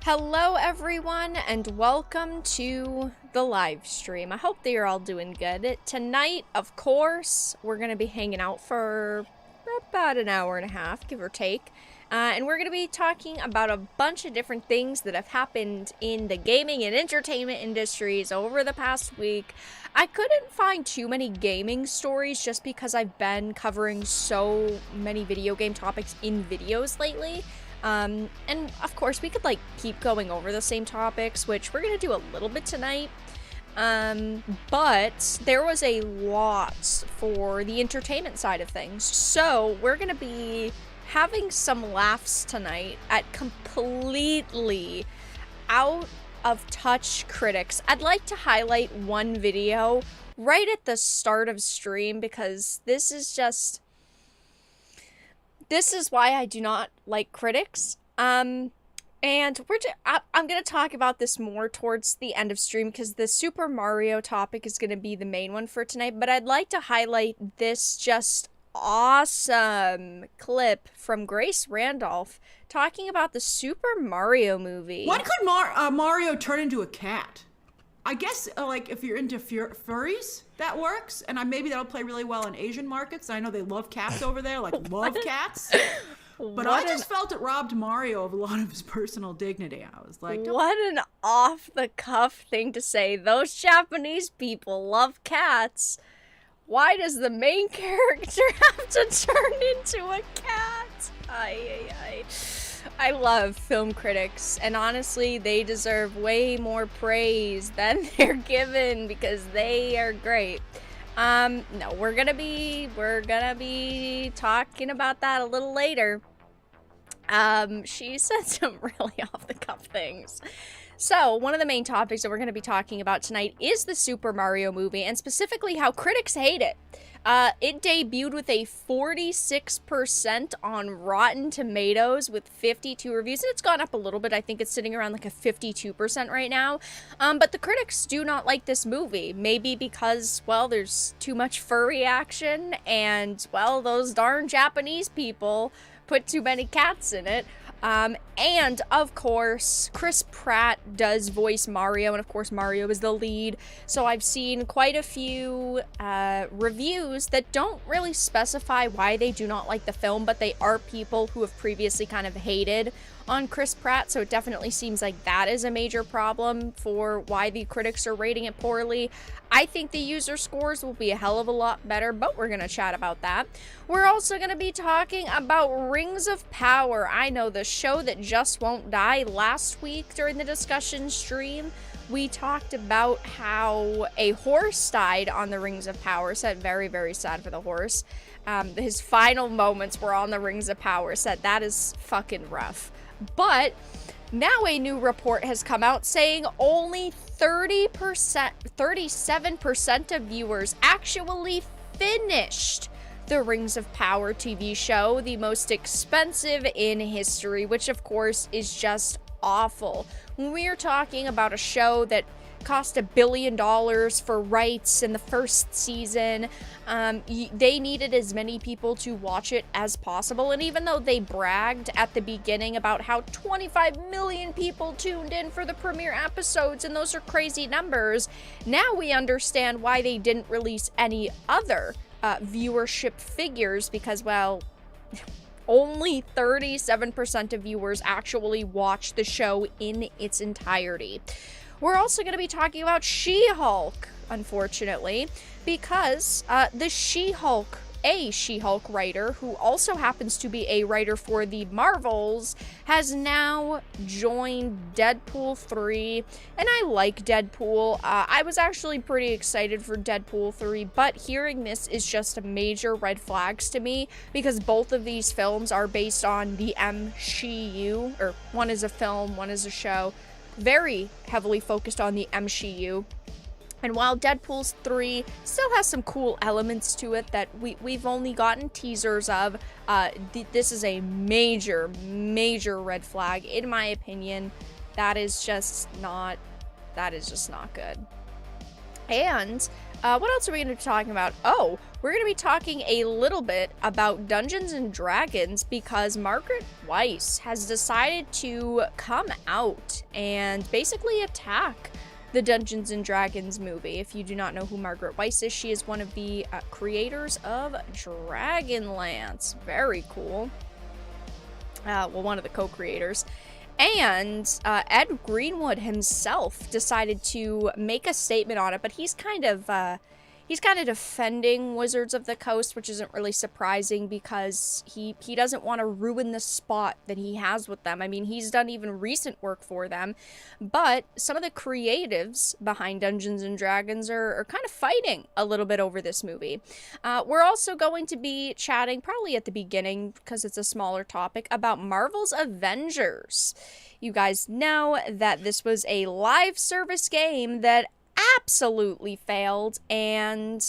Hello everyone and welcome to the live stream. I hope that you're all doing good. Tonight, of course, we're going to be hanging out for about an hour and a half, give or take. And we're going to be talking about a bunch of different things that have happened in the gaming and entertainment industries over the past week. I couldn't find too many gaming stories just because I've been covering so many video game topics in videos lately. And of course we could keep going over the same topics, which we're gonna do a little bit tonight. But there was a lot for the entertainment side of things. So we're gonna be having some laughs tonight at completely out of touch critics. I'd like to highlight one video right at the start of stream because this is why I do not like critics. And I'm going to talk about this more towards the end of stream because the Super Mario topic is going to be the main one for tonight. But I'd like to highlight this just awesome clip from Grace Randolph talking about the Super Mario movie. When could Mario turn into a cat? I guess, if you're into furries, that works. And maybe that'll play really well in Asian markets. I know they love cats over there, love cats. But I just felt it robbed Mario of a lot of his personal dignity. I was like... What an off-the-cuff thing to say. Those Japanese people love cats. Why does the main character have to turn into a cat? I love film critics, and honestly, they deserve way more praise than they're given because they are great. No, we're gonna be talking about that a little later. She said some really off-the-cuff things. So, one of the main topics that we're going to be talking about tonight is the Super Mario movie, and specifically how critics hate it. It debuted with a 46% on Rotten Tomatoes with 52 reviews, and it's gone up a little bit. I think it's sitting around a 52% right now. But the critics do not like this movie. Maybe because, well, there's too much furry action, and, well, those darn Japanese people put too many cats in it. And of course, Chris Pratt does voice Mario, and of course Mario is the lead. So I've seen quite a few reviews that don't really specify why they do not like the film, but they are people who have previously kind of hated on Chris Pratt, so it definitely seems like that is a major problem for why the critics are rating it poorly. I think the user scores will be a hell of a lot better, but we're going to chat about that. We're also going to be talking about Rings of Power. I know, the show that just won't die. Last week during the discussion stream, we talked about how a horse died on the Rings of Power set. Very, very sad for the horse. His final moments were on the Rings of Power set. That is fucking rough. But now a new report has come out saying only 37% of viewers actually finished the Rings of Power TV show, the most expensive in history, which of course is just awful. When we are talking about a show that cost $1 billion for rights in the first season, they needed as many people to watch it as possible, and even though they bragged at the beginning about how 25 million people tuned in for the premiere episodes, and those are crazy numbers, now we understand why they didn't release any other viewership figures, because, well, only 37% of viewers actually watched the show in its entirety. We're also going to be talking about She-Hulk, unfortunately, because the She-Hulk writer, who also happens to be a writer for the Marvels, has now joined Deadpool 3, and I like Deadpool. I was actually pretty excited for Deadpool 3, but hearing this is just a major red flags to me, because both of these films are based on the MCU, or one is a film, one is a show, very heavily focused on the MCU. And while Deadpool 3 still has some cool elements to it that we've only gotten teasers of, this is a major red flag, in my opinion. That is just not good. And what else are we going to be talking about? Oh, we're going to be talking a little bit about Dungeons and Dragons because Margaret Weis has decided to come out and basically attack the Dungeons and Dragons movie. If you do not know who Margaret Weis is, she is one of the creators of Dragonlance. Very cool. Well, one of the co-creators. And Ed Greenwood himself decided to make a statement on it, but he's kind of defending Wizards of the Coast, which isn't really surprising because he doesn't want to ruin the spot that he has with them. I mean, he's done even recent work for them, but some of the creatives behind Dungeons and Dragons are kind of fighting a little bit over this movie. We're also going to be chatting, probably at the beginning because it's a smaller topic, about Marvel's Avengers. You guys know that this was a live service game that absolutely failed, and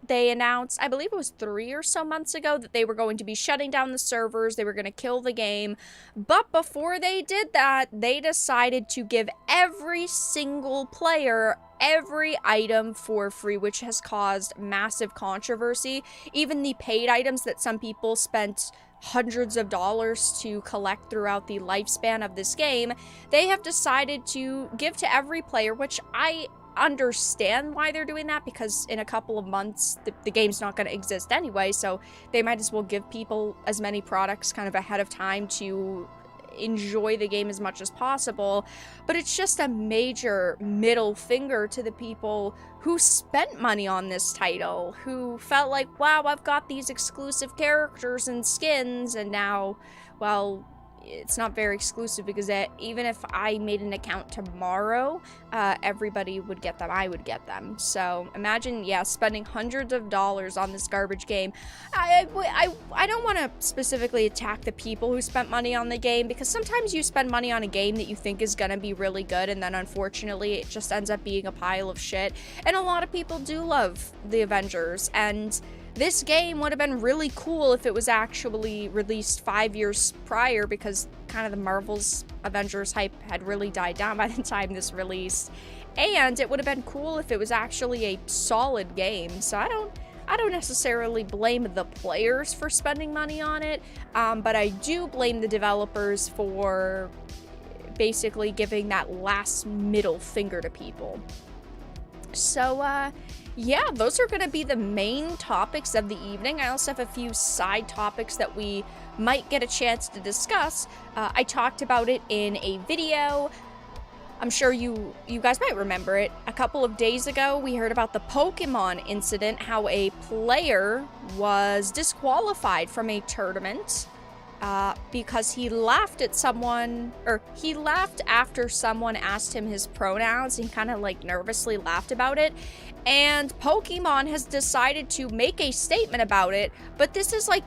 they announced, I believe it was 3 or so months ago, that they were going to be shutting down the servers. They were going to kill the game. But before they did that, they decided to give every single player every item for free, which has caused massive controversy. Even the paid items that some people spent hundreds of dollars to collect throughout the lifespan of this game, they have decided to give to every player, which I understand why they're doing that, because in a couple of months the game's not going to exist anyway, so they might as well give people as many products kind of ahead of time to enjoy the game as much as possible. But it's just a major middle finger to the people who spent money on this title, who felt like, wow, I've got these exclusive characters and skins, and now, well, it's not very exclusive because even if I made an account tomorrow, everybody would get them. I would get them. So imagine, yeah, spending hundreds of dollars on this garbage game. I don't want to specifically attack the people who spent money on the game, because sometimes you spend money on a game that you think is going to be really good, and then unfortunately it just ends up being a pile of shit. And a lot of people do love the Avengers, and this game would have been really cool if it was actually released 5 years prior, because kind of the Marvel's Avengers hype had really died down by the time this released. And it would have been cool if it was actually a solid game. So I don't necessarily blame the players for spending money on it, but I do blame the developers for basically giving that last middle finger to people. So, yeah, those are going to be the main topics of the evening. I also have a few side topics that we might get a chance to discuss. I talked about it in a video. I'm sure you guys might remember it. A couple of days ago, we heard about the Pokemon incident, how a player was disqualified from a tournament because he laughed at someone, or he laughed after someone asked him his pronouns. He kind of like nervously laughed about it. And Pokemon has decided to make a statement about it, but this is like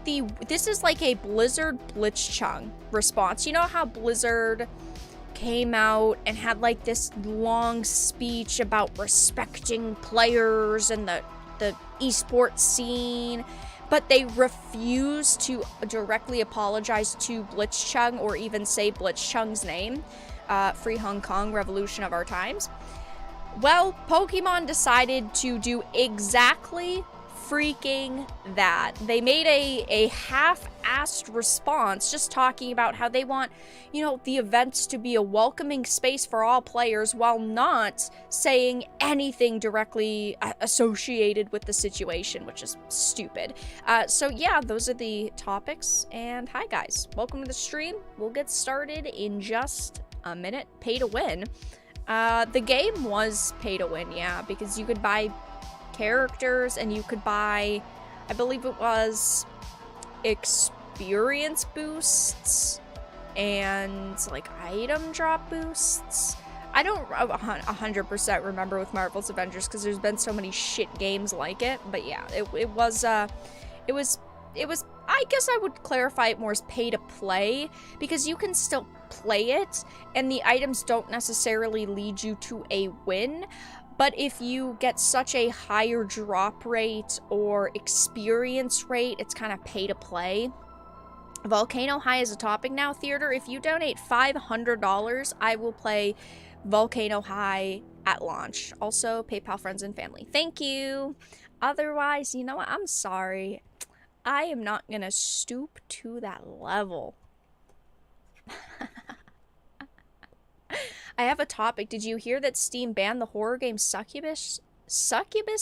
a Blizzard Blitzchung response. You know how Blizzard came out and had like this long speech about respecting players and the esports scene, but they refused to directly apologize to Blitzchung or even say Blitzchung's name. Free Hong Kong, revolution of our times. Well, Pokemon decided to do exactly freaking that. They made a half-assed response, just talking about how they want, you know, the events to be a welcoming space for all players, while not saying anything directly associated with the situation, which is stupid. So yeah, those are the topics, and hi guys, welcome to the stream. We'll get started in just a minute. Pay to win. The game was pay to win, yeah, because you could buy characters and you could buy, I believe it was experience boosts and like item drop boosts. I don't 100% remember with Marvel's Avengers because there's been so many shit games like it, but yeah, it was I guess I would clarify it more as pay to play, because you can still play it and the items don't necessarily lead you to a win. But if you get such a higher drop rate or experience rate, it's kind of pay to play. Volcano High is a topic now, Theater. If you donate $500, I will play Volcano High at launch. Also, PayPal friends and family. Thank you. Otherwise, you know what? I'm sorry. I am not gonna stoop to that level. I have a topic. Did you hear that Steam banned the horror game Succubus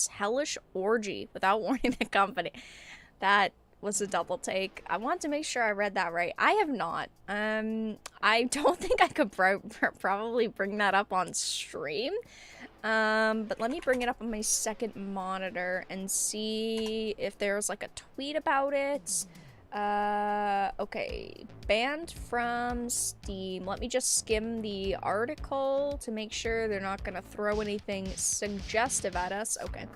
Hellish Orgy without warning the company? That was a double take. I want to make sure I read that right. I have not. I don't think I could probably bring that up on stream. But let me bring it up on my second monitor and see if there's like a tweet about it. Okay, banned from Steam. Let me just skim the article to make sure they're not gonna throw anything suggestive at us. Okay.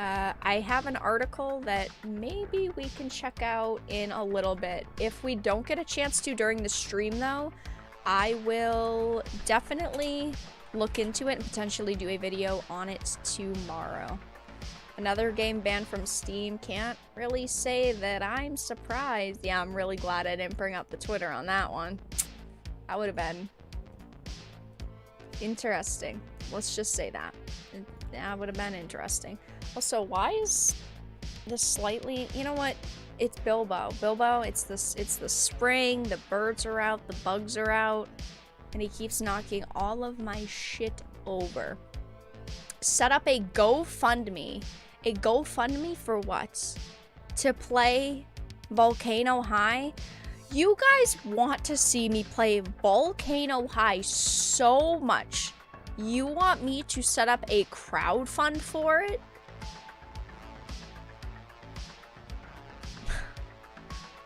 I have an article that maybe we can check out in a little bit. If we don't get a chance to during the stream though, I will definitely look into it and potentially do a video on it tomorrow. Another game banned from Steam. Can't really say that I'm surprised. Yeah, I'm really glad I didn't bring up the Twitter on that one. That would have been interesting. Let's just say that. That would have been interesting. Also, why is this slightly... You know what? It's Bilbo. Bilbo, it's the spring, the birds are out, the bugs are out, and he keeps knocking all of my shit over. Set up a GoFundMe. A GoFundMe for what? To play Volcano High? You guys want to see me play Volcano High so much. You want me to set up a crowdfund for it?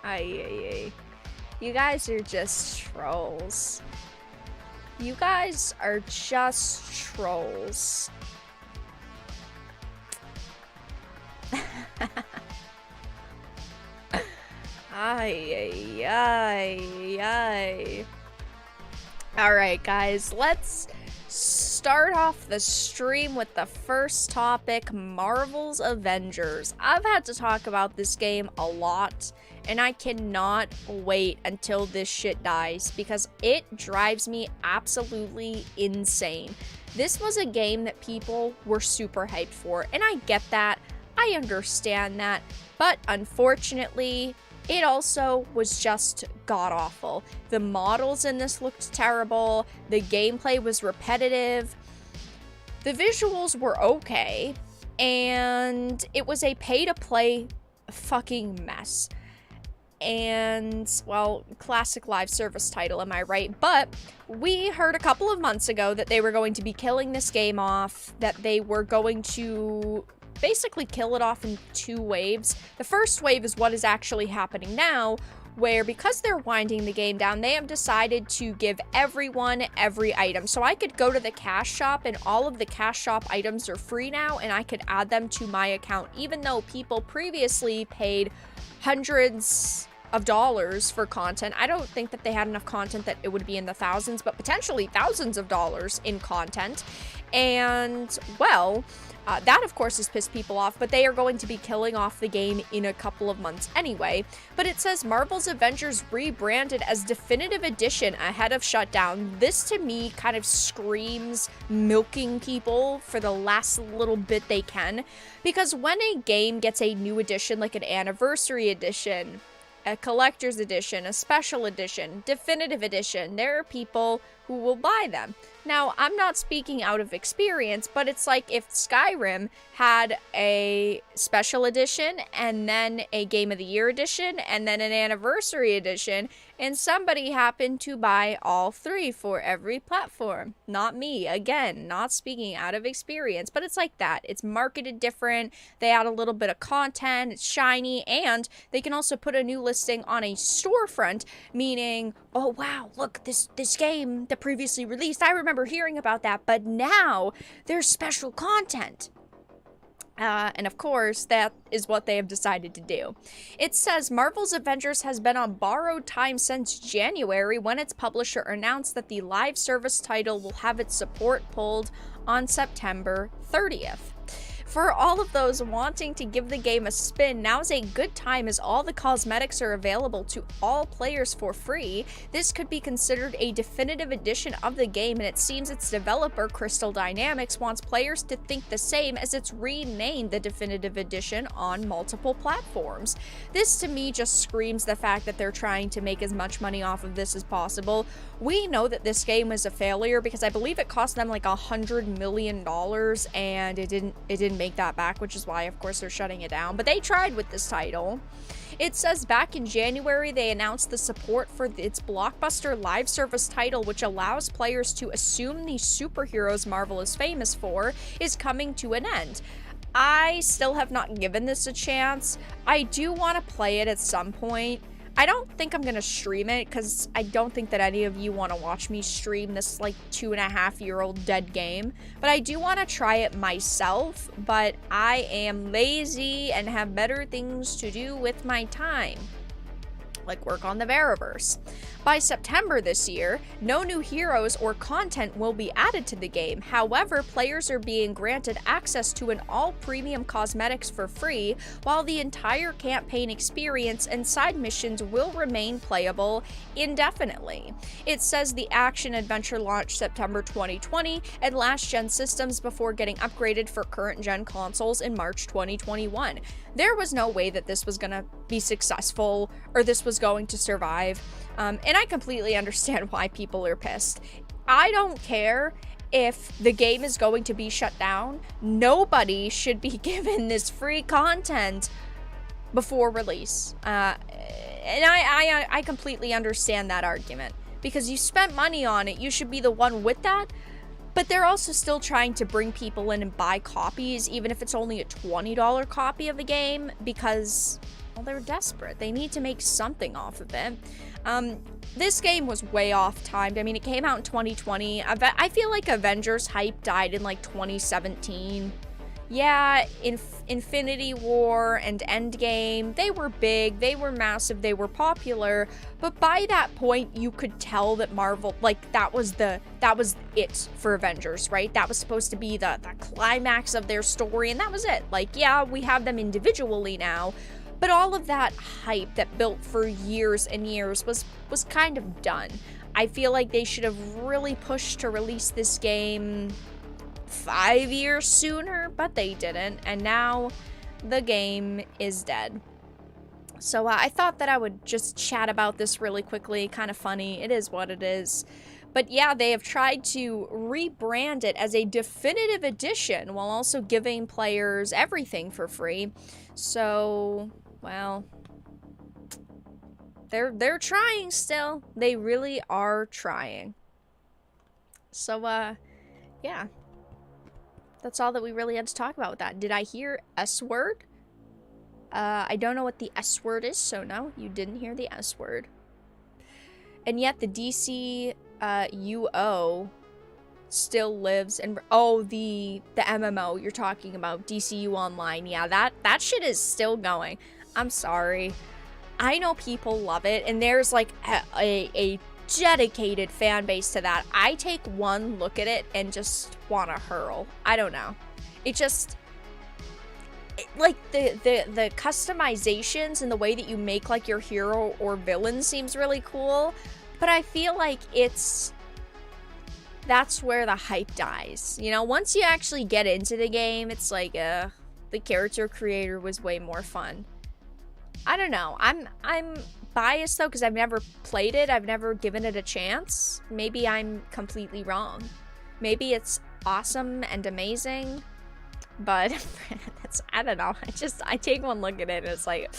Ay. You guys are just trolls. You guys are just trolls. Ay. Alright, guys, let's start off the stream with the first topic, Marvel's Avengers. I've had to talk about this game a lot, and I cannot wait until this shit dies because it drives me absolutely insane. This was a game that people were super hyped for, and I get that. I understand that, but unfortunately, it also was just god-awful. The models in this looked terrible, the gameplay was repetitive, the visuals were okay, and it was a pay-to-play fucking mess. And, well, classic live service title, am I right? But we heard a couple of months ago that they were going to be killing this game off, that they were going to basically kill it off in 2 waves. The first wave is what is actually happening now, where because they're winding the game down, they have decided to give everyone every item. So I could go to the cash shop and all of the cash shop items are free now, and I could add them to my account, even though people previously paid hundreds of dollars for content. I don't think that they had enough content that it would be in the thousands, but potentially thousands of dollars in content. And, well, that of course has pissed people off, but they are going to be killing off the game in a couple of months anyway. But it says Marvel's Avengers rebranded as Definitive Edition ahead of shutdown. This to me kind of screams milking people for the last little bit they can, because when a game gets a new edition, like an anniversary edition, a collector's edition, a special edition, definitive edition, there are people who will buy them. Now, I'm not speaking out of experience, but it's like if Skyrim had a special edition and then a Game of the Year edition and then an anniversary edition, and somebody happened to buy all 3 for every platform. Not me, again, not speaking out of experience, but it's like that. It's marketed different, they add a little bit of content, it's shiny, and they can also put a new listing on a storefront, meaning, oh wow, look, this game that previously released, I remember hearing about that, but now there's special content. And of course, that is what they have decided to do. It says Marvel's Avengers has been on borrowed time since January, when its publisher announced that the live service title will have its support pulled on September 30th. For all of those wanting to give the game a spin, now's a good time as all the cosmetics are available to all players for free. This could be considered a definitive edition of the game, and it seems its developer, Crystal Dynamics, wants players to think the same as it's renamed the definitive edition on multiple platforms. This to me just screams the fact that they're trying to make as much money off of this as possible. We know that this game was a failure because I believe it cost them like $100 million and it didn't make that back, which is why of course they're shutting it down. But they tried with this title. It says back in January they announced the support for its blockbuster live service title, which allows players to assume the superheroes Marvel is famous for is coming to an end. I still have not given this a chance. I do want to play it at some point. I don't think I'm going to stream it because I don't think that any of you want to watch me stream this like 2.5-year-old dead game. But I do want to try it myself, but I am lazy and have better things to do with my time, like work on the Varaverse. By September this year, no new heroes or content will be added to the game. However, players are being granted access to an all-premium cosmetics for free, while the entire campaign experience and side missions will remain playable indefinitely. It says the action-adventure launched September 2020 and last-gen systems before getting upgraded for current-gen consoles in March 2021. There was no way that this was going to be successful or this was going to survive. And I completely understand why people are pissed. I don't care if the game is going to be shut down. Nobody should be given this free content before release. And I completely understand that argument. Because you spent money on it, you should be the one with that. But they're also still trying to bring people in and buy copies, even if it's only a $20 copy of a game, because, well, they're desperate. They need to make something off of it. This game was way off timed. I mean, it came out in 2020. I feel like Avengers hype died in like 2017. Yeah, Infinity War and Endgame, they were big, they were massive, they were popular, but by that point you could tell that Marvel, like, that was it for Avengers, right? That was supposed to be the climax of their story, and that was it. Like, yeah, we have them individually now, but all of that hype that built for years and years was kind of done. I feel like they should have really pushed to release this game 5 years sooner, but they didn't, and now the game is dead. So I thought that I would just chat about this really quickly. Kind of funny. It is what it is. But yeah, they have tried to rebrand it as a definitive edition while also giving players everything for free. So, well, they're trying still. They really are trying. So, yeah. That's all that we really had to talk about with that. Did I hear S-word? I don't know what the S-word is, so no, you didn't hear the S-word. And yet the DC UO still lives, and oh, the MMO you're talking about, DCU Online, yeah, that shit is still going. I'm sorry. I know people love it, and there's like a dedicated fan base to that. I take one look at it and just want to hurl. I don't know. It just, like, the customizations and the way that you make like your hero or villain seems really cool, but I feel like that's where the hype dies. You know, once you actually get into the game, it's like the character creator was way more fun. I don't know. I'm biased though because I've never played it. I've never given it a chance. Maybe I'm completely wrong. Maybe it's awesome and amazing, but I don't know. I take one look at it and it's like,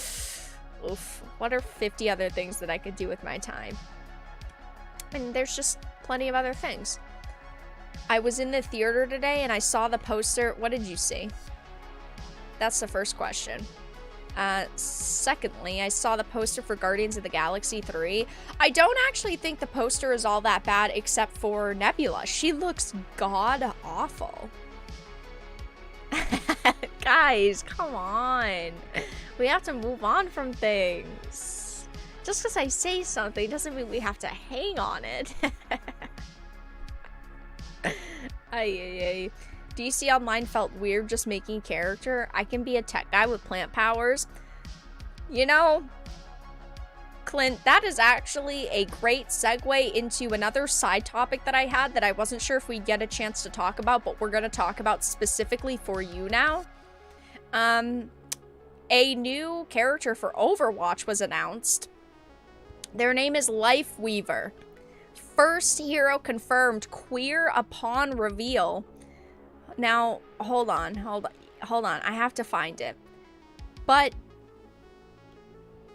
oof, what are 50 other things that I could do with my time? And there's just plenty of other things. I was in the theater today and I saw the poster. What did you see? That's the first question. Secondly, I saw the poster for Guardians of the Galaxy 3. I don't actually think the poster is all that bad except for Nebula. She looks god-awful. Guys, come on. We have to move on from things. Just because I say something doesn't mean we have to hang on it. Ay. DC Online felt weird just making a character. I can be a tech guy with plant powers. You know, Clint, that is actually a great segue into another side topic that I had that I wasn't sure if we'd get a chance to talk about, but we're going to talk about specifically for you now. A new character for Overwatch was announced. Their name is Life Weaver. First hero confirmed queer upon reveal. Now, hold on. I have to find it. But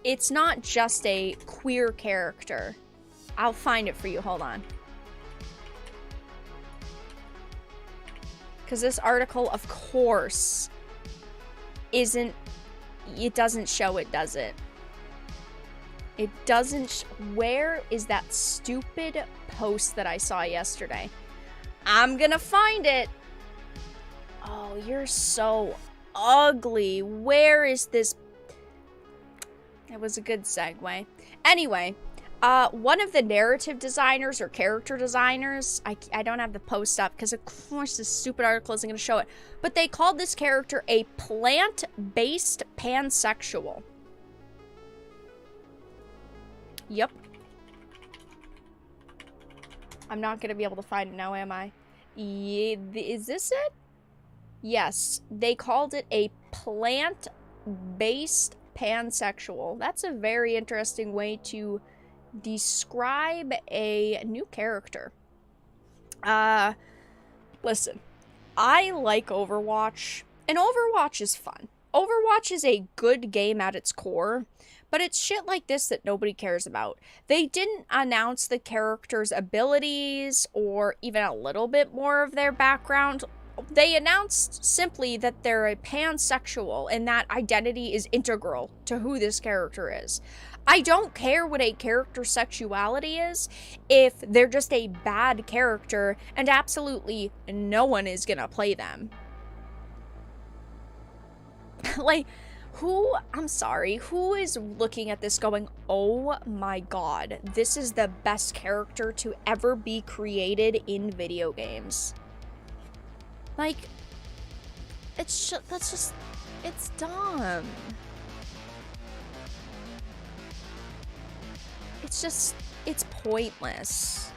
it's not just a queer character. I'll find it for you. Hold on. Because this article, of course, isn't... It doesn't show it, does it? It doesn't... Where is that stupid post that I saw yesterday? I'm gonna find it. Oh, you're so ugly. Where is this... It was a good segue. Anyway, one of the narrative designers or character designers, I don't have the post up because of course this stupid article isn't going to show it, but they called this character a plant-based pansexual. Yep. I'm not going to be able to find it now, am I? Yeah, is this it? Yes, they called it a plant-based pansexual. That's a very interesting way to describe a new character. Listen, I like Overwatch, and Overwatch is fun. Overwatch is a good game at its core, but it's shit like this that nobody cares about. They didn't announce the character's abilities or even a little bit more of their background. They announced simply that they're a pansexual and that identity is integral to who this character is. I don't care what a character's sexuality is if they're just a bad character and absolutely no one is gonna play them. Like, I'm sorry, who is looking at this going, oh my god, this is the best character to ever be created in video games? Like, it's dumb. It's pointless.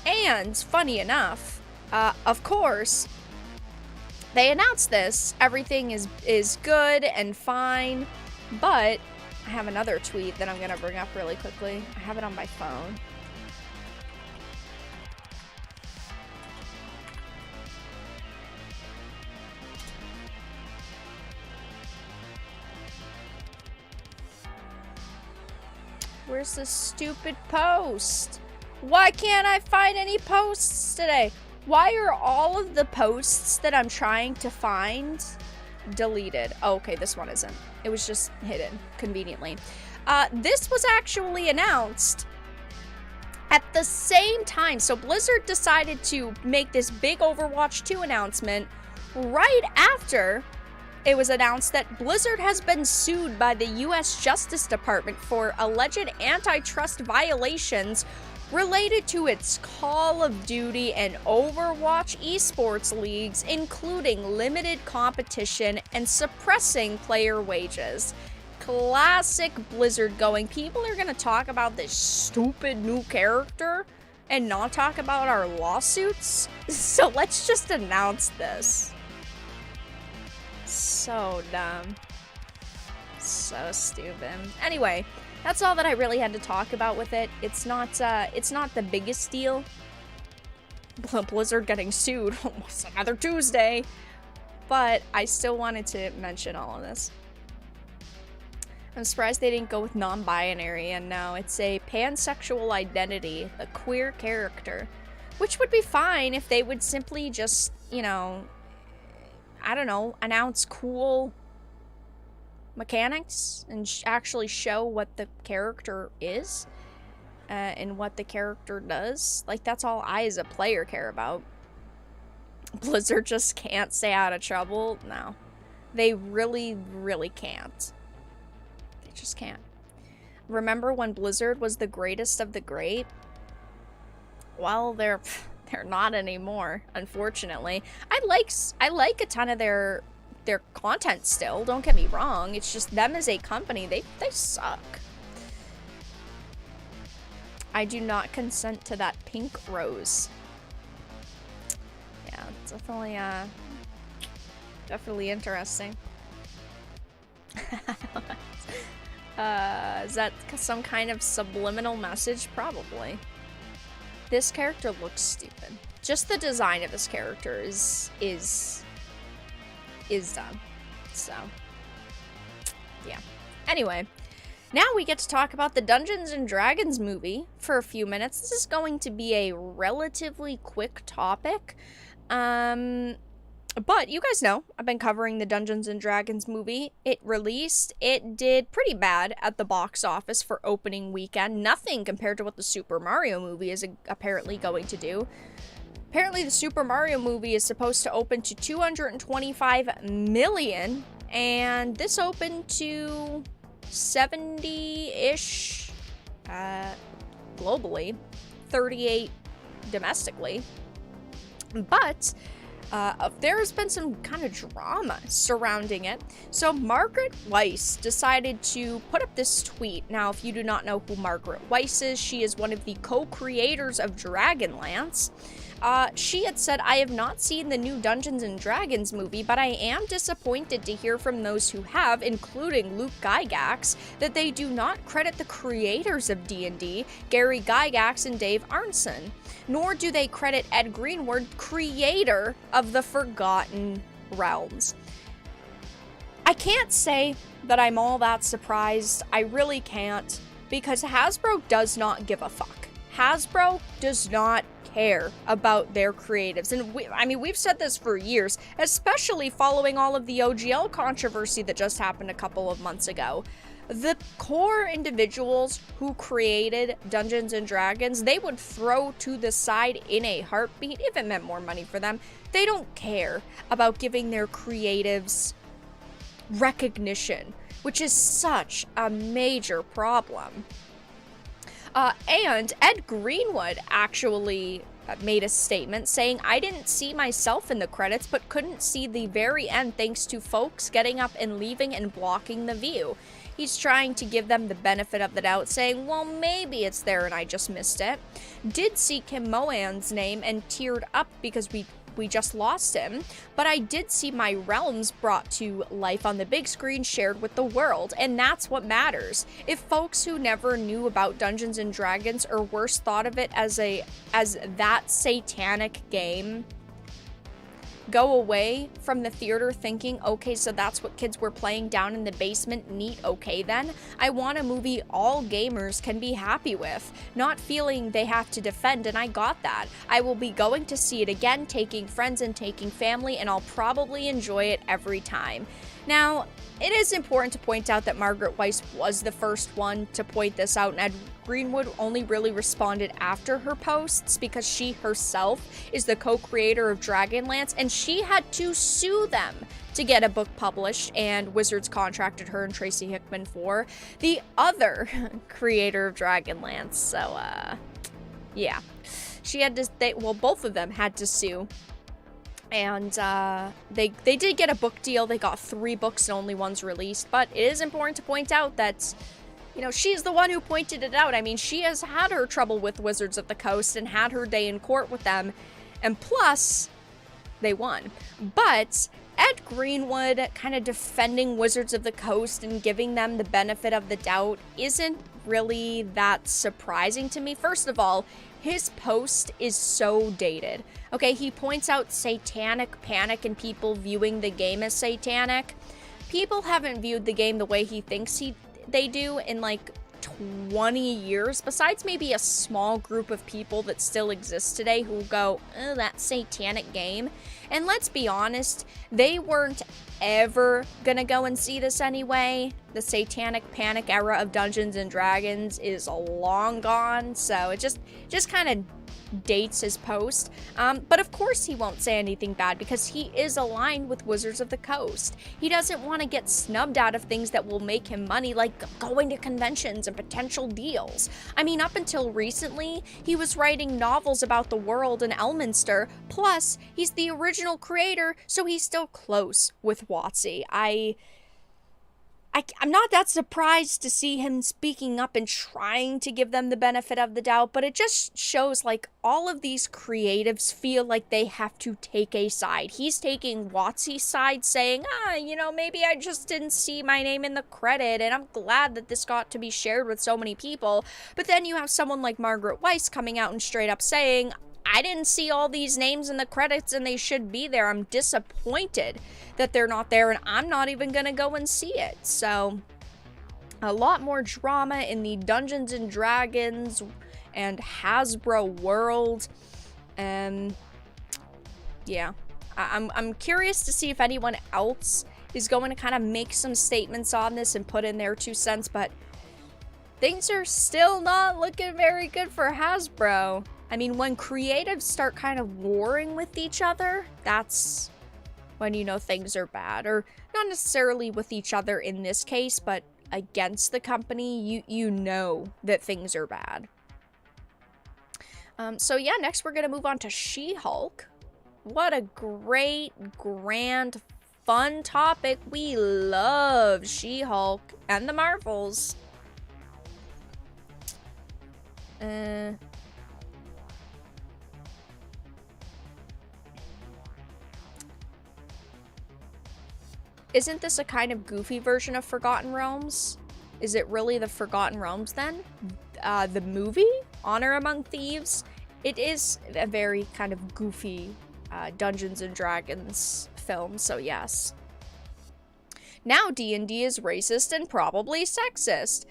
And, funny enough, of course, they announced this, everything is good and fine, but I have another tweet that I'm gonna bring up really quickly. I have it on my phone. Where's this stupid post? Why can't I find any posts today? Why are all of the posts that I'm trying to find deleted? Oh, okay, this one isn't. It was just hidden conveniently. This was actually announced at the same time. So Blizzard decided to make this big Overwatch 2 announcement right after it was announced that Blizzard has been sued by the US Justice Department for alleged antitrust violations related to its Call of Duty and Overwatch esports leagues, including limited competition and suppressing player wages. Classic Blizzard going, people are gonna talk about this stupid new character and not talk about our lawsuits? So let's just announce this. So dumb. So stupid. Anyway, that's all that I really had to talk about with it. It's not the biggest deal. Blizzard getting sued almost another Tuesday. But I still wanted to mention all of this. I'm surprised they didn't go with non-binary, and no, it's a pansexual identity, a queer character. Which would be fine if they would simply just, you know, I don't know, announce cool mechanics and actually show what the character is and what the character does. Like, that's all I as a player care about. Blizzard just can't stay out of trouble. No, they really, really can't. They just can't. Remember when Blizzard was the greatest of the great? Well, they're They're not anymore, unfortunately. I like a ton of their content still, don't get me wrong. It's just them as a company, they suck. I do not consent to that pink rose. Yeah, it's definitely interesting. Is that some kind of subliminal message? Probably. This character looks stupid. Just the design of this character is dumb. So, yeah. Anyway, now we get to talk about the Dungeons and Dragons movie for a few minutes. This is going to be a relatively quick topic. But you guys know, I've been covering the Dungeons and Dragons movie. It released. It did pretty bad at the box office for opening weekend. Nothing compared to what the Super Mario movie is apparently going to do. Apparently, the Super Mario movie is supposed to open to 225 million, and this opened to 70-ish globally, 38 domestically. But there's been some kind of drama surrounding it. So Margaret Weis decided to put up this tweet. Now, if you do not know who Margaret Weis is, she is one of the co-creators of Dragonlance. She had said, "I have not seen the new Dungeons and Dragons movie, but I am disappointed to hear from those who have, including Luke Gygax, that they do not credit the creators of D&D, Gary Gygax and Dave Arneson, nor do they credit Ed Greenwood, creator of the Forgotten Realms." I can't say that I'm all that surprised. I really can't, because Hasbro does not give a fuck. Hasbro does not care about their creatives. And we've said this for years, especially following all of the OGL controversy that just happened a couple of months ago. The core individuals who created Dungeons and Dragons, they would throw to the side in a heartbeat if it meant more money for them. They don't care about giving their creatives recognition, which is such a major problem. And Ed Greenwood actually made a statement saying, "I didn't see myself in the credits, but couldn't see the very end thanks to folks getting up and leaving and blocking the view." He's trying to give them the benefit of the doubt, saying, well, maybe it's there and I just missed it. Did see Kim Moan's name and teared up because we just lost him, but I did see my realms brought to life on the big screen shared with the world, and that's what matters. If folks who never knew about Dungeons and Dragons or worse thought of it as that satanic game go away from the theater thinking, okay, so that's what kids were playing down in the basement, neat, okay then. I want a movie all gamers can be happy with, not feeling they have to defend, and I got that. I will be going to see it again, taking friends and taking family, and I'll probably enjoy it every time. Now, it is important to point out that Margaret Weis was the first one to point this out, and Ed Greenwood only really responded after her posts because she herself is the co-creator of Dragonlance, and she had to sue them to get a book published, and Wizards contracted her and Tracy Hickman for the other creator of Dragonlance. So, yeah. She had to, both of them had to sue. And they did get a book deal. They got 3 books and only one's released. But it is important to point out that, you know, she's the one who pointed it out. I mean, she has had her trouble with Wizards of the Coast and had her day in court with them. And plus, they won. But Ed Greenwood kind of defending Wizards of the Coast and giving them the benefit of the doubt isn't really that surprising to me. First of all, his post is so dated. Okay, he points out satanic panic and people viewing the game as satanic. People haven't viewed the game the way he thinks they do in like 20 years, besides maybe a small group of people that still exist today who go, oh, that satanic game. And let's be honest, they weren't ever gonna go and see this anyway. The satanic panic era of Dungeons and Dragons is long gone, so it just kind of dates his post. But of course he won't say anything bad because he is aligned with Wizards of the Coast. He doesn't want to get snubbed out of things that will make him money, like going to conventions and potential deals. I mean, up until recently, he was writing novels about the world in Elminster, plus he's the original creator, so he's still close with WotC. I'm not that surprised to see him speaking up and trying to give them the benefit of the doubt, but it just shows like all of these creatives feel like they have to take a side. He's taking WotC's side, saying, you know, maybe I just didn't see my name in the credit, and I'm glad that this got to be shared with so many people. But then you have someone like Margaret Weiss coming out and straight up saying, I didn't see all these names in the credits and they should be there. I'm disappointed that they're not there and I'm not even gonna go and see it. So a lot more drama in the Dungeons and Dragons and Hasbro world. And yeah, I'm curious to see if anyone else is going to kind of make some statements on this and put in their 2 cents, but things are still not looking very good for Hasbro. I mean, when creatives start kind of warring with each other, that's when you know things are bad. Or not necessarily with each other in this case, but against the company, you know that things are bad. So yeah, next we're going to move on to She-Hulk. What a great, grand, fun topic. We love She-Hulk and the Marvels. Isn't this a kind of goofy version of Forgotten Realms? Is it really the Forgotten Realms then? The movie, Honor Among Thieves? It is a very kind of goofy Dungeons and Dragons film, so yes. Now D&D is racist and probably sexist.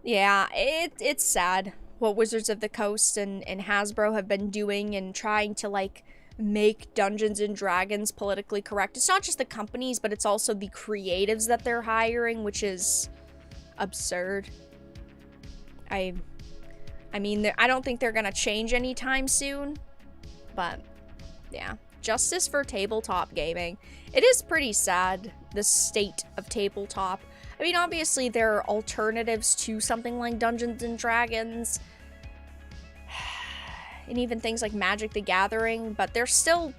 Yeah, it's sad what Wizards of the Coast and Hasbro have been doing and trying to, like, make Dungeons and Dragons politically correct. It's not just the companies, but it's also the creatives that they're hiring, which is absurd. I mean, I don't think they're gonna change anytime soon, but yeah. Justice for tabletop gaming. It is pretty sad, the state of tabletop. I mean, obviously there are alternatives to something like Dungeons and Dragons, and even things like Magic the Gathering, but they're still,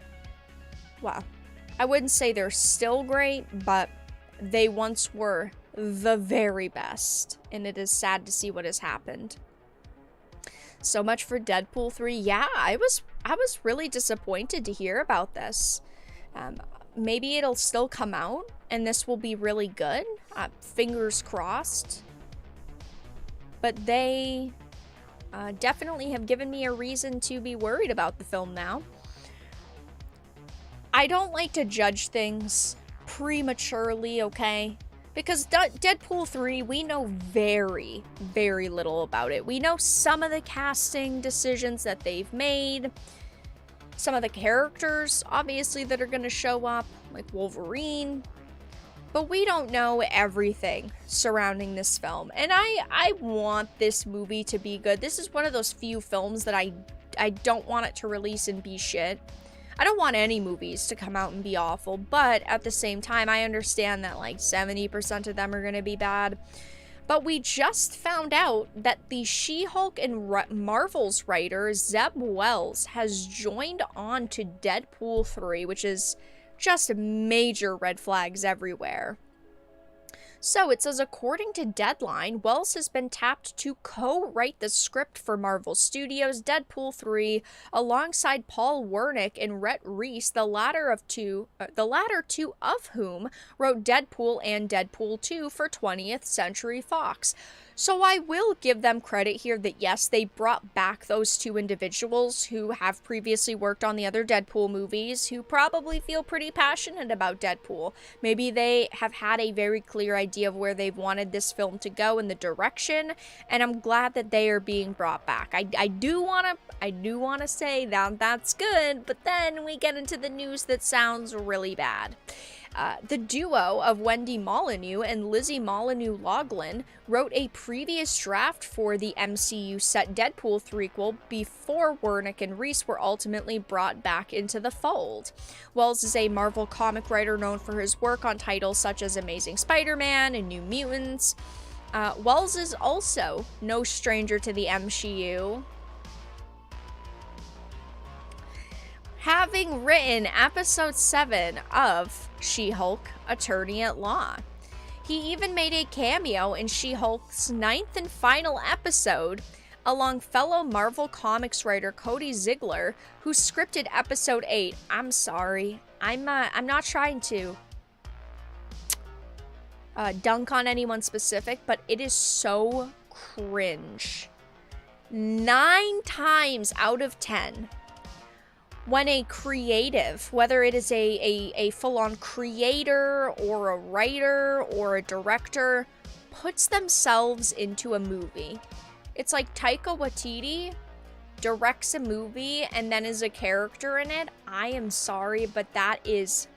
well, I wouldn't say they're still great, but they once were the very best, and it is sad to see what has happened. So much for Deadpool 3. Yeah, I was really disappointed to hear about this. Maybe it'll still come out, and this will be really good. Fingers crossed. But they definitely have given me a reason to be worried about the film now. I don't like to judge things prematurely, okay? Because Deadpool 3, we know very, very little about it. We know some of the casting decisions that they've made, some of the characters, obviously, that are going to show up, like Wolverine. But we don't know everything surrounding this film. And I want this movie to be good. This is one of those few films that I don't want it to release and be shit. I don't want any movies to come out and be awful, but at the same time, I understand that like 70% of them are going to be bad. But we just found out that the She-Hulk and Marvel's writer, Zeb Wells, has joined on to Deadpool 3, which is just major red flags everywhere. So it says, according to Deadline, Wells has been tapped to co-write the script for Marvel Studios' Deadpool 3 alongside Paul Wernick and Rhett Reese, the latter two of whom wrote Deadpool and Deadpool 2 for 20th Century Fox. So I will give them credit here that yes, they brought back those two individuals who have previously worked on the other Deadpool movies, who probably feel pretty passionate about Deadpool. Maybe they have had a very clear idea of where they've wanted this film to go in the direction, and I'm glad that they are being brought back. I do wanna say that that's good, but then we get into the news that sounds really bad. The duo of Wendy Molyneux and Lizzie Molyneux-Loughlin wrote a previous draft for the MCU set Deadpool threequel before Wernick and Reese were ultimately brought back into the fold. Wells is a Marvel comic writer known for his work on titles such as Amazing Spider-Man and New Mutants. Wells is also no stranger to the MCU, having written episode 7 of She-Hulk, Attorney at Law. He even made a cameo in She-Hulk's 9th and final episode, along fellow Marvel Comics writer Cody Ziegler, who scripted episode 8. I'm sorry, I'm not trying to dunk on anyone specific, but it is so cringe. 9 times out of 10, when a creative, whether it is a full-on creator or a writer or a director, puts themselves into a movie. It's like Taika Waititi directs a movie and then is a character in it. I am sorry, but that is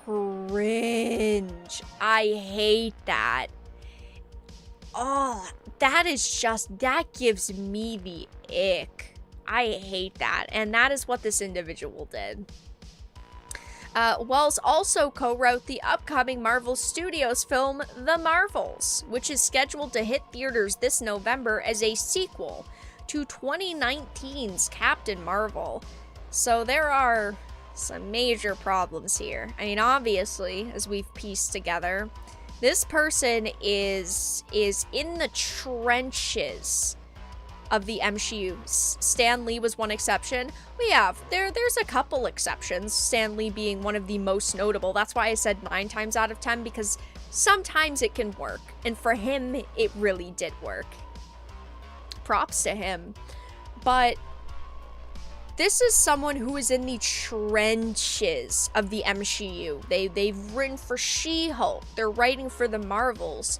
cringe. I hate that. Oh, that gives me the ick. I hate that, and that is what this individual did. Wells also co-wrote the upcoming Marvel Studios film The Marvels, which is scheduled to hit theaters this November as a sequel to 2019's Captain Marvel. So there are some major problems here. I mean, obviously, as we've pieced together, this person is in the trenches of the MCU. Stan Lee was one exception. There's a couple exceptions, Stan Lee being one of the most notable. That's why I said 9 times out of 10, because sometimes it can work, and for him it really did work. Props to him. But this is someone who is in the trenches of the MCU. They've written for She-Hulk. They're writing for the Marvels.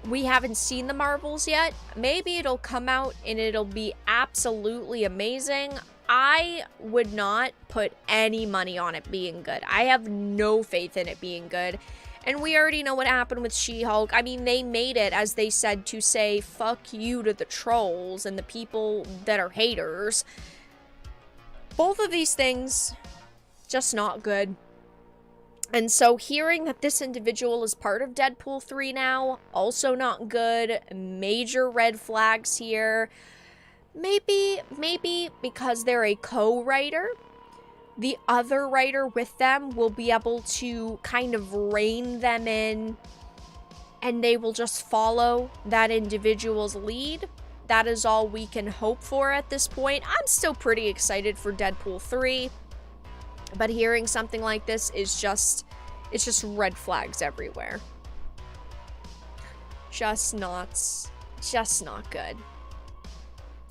We haven't seen the Marvels yet. Maybe it'll come out and it'll be absolutely amazing. I would not put any money on it being good. I have no faith in it being good. And we already know what happened with She-Hulk. I mean, they made it, as they said, to say fuck you to the trolls and the people that are haters. Both of these things, just not good. And so hearing that this individual is part of Deadpool 3 now, also not good. Major red flags here. Maybe because they're a co-writer, the other writer with them will be able to kind of rein them in, and they will just follow that individual's lead. That is all we can hope for at this point. I'm still pretty excited for Deadpool 3. But hearing something like this is just red flags everywhere. Just not good.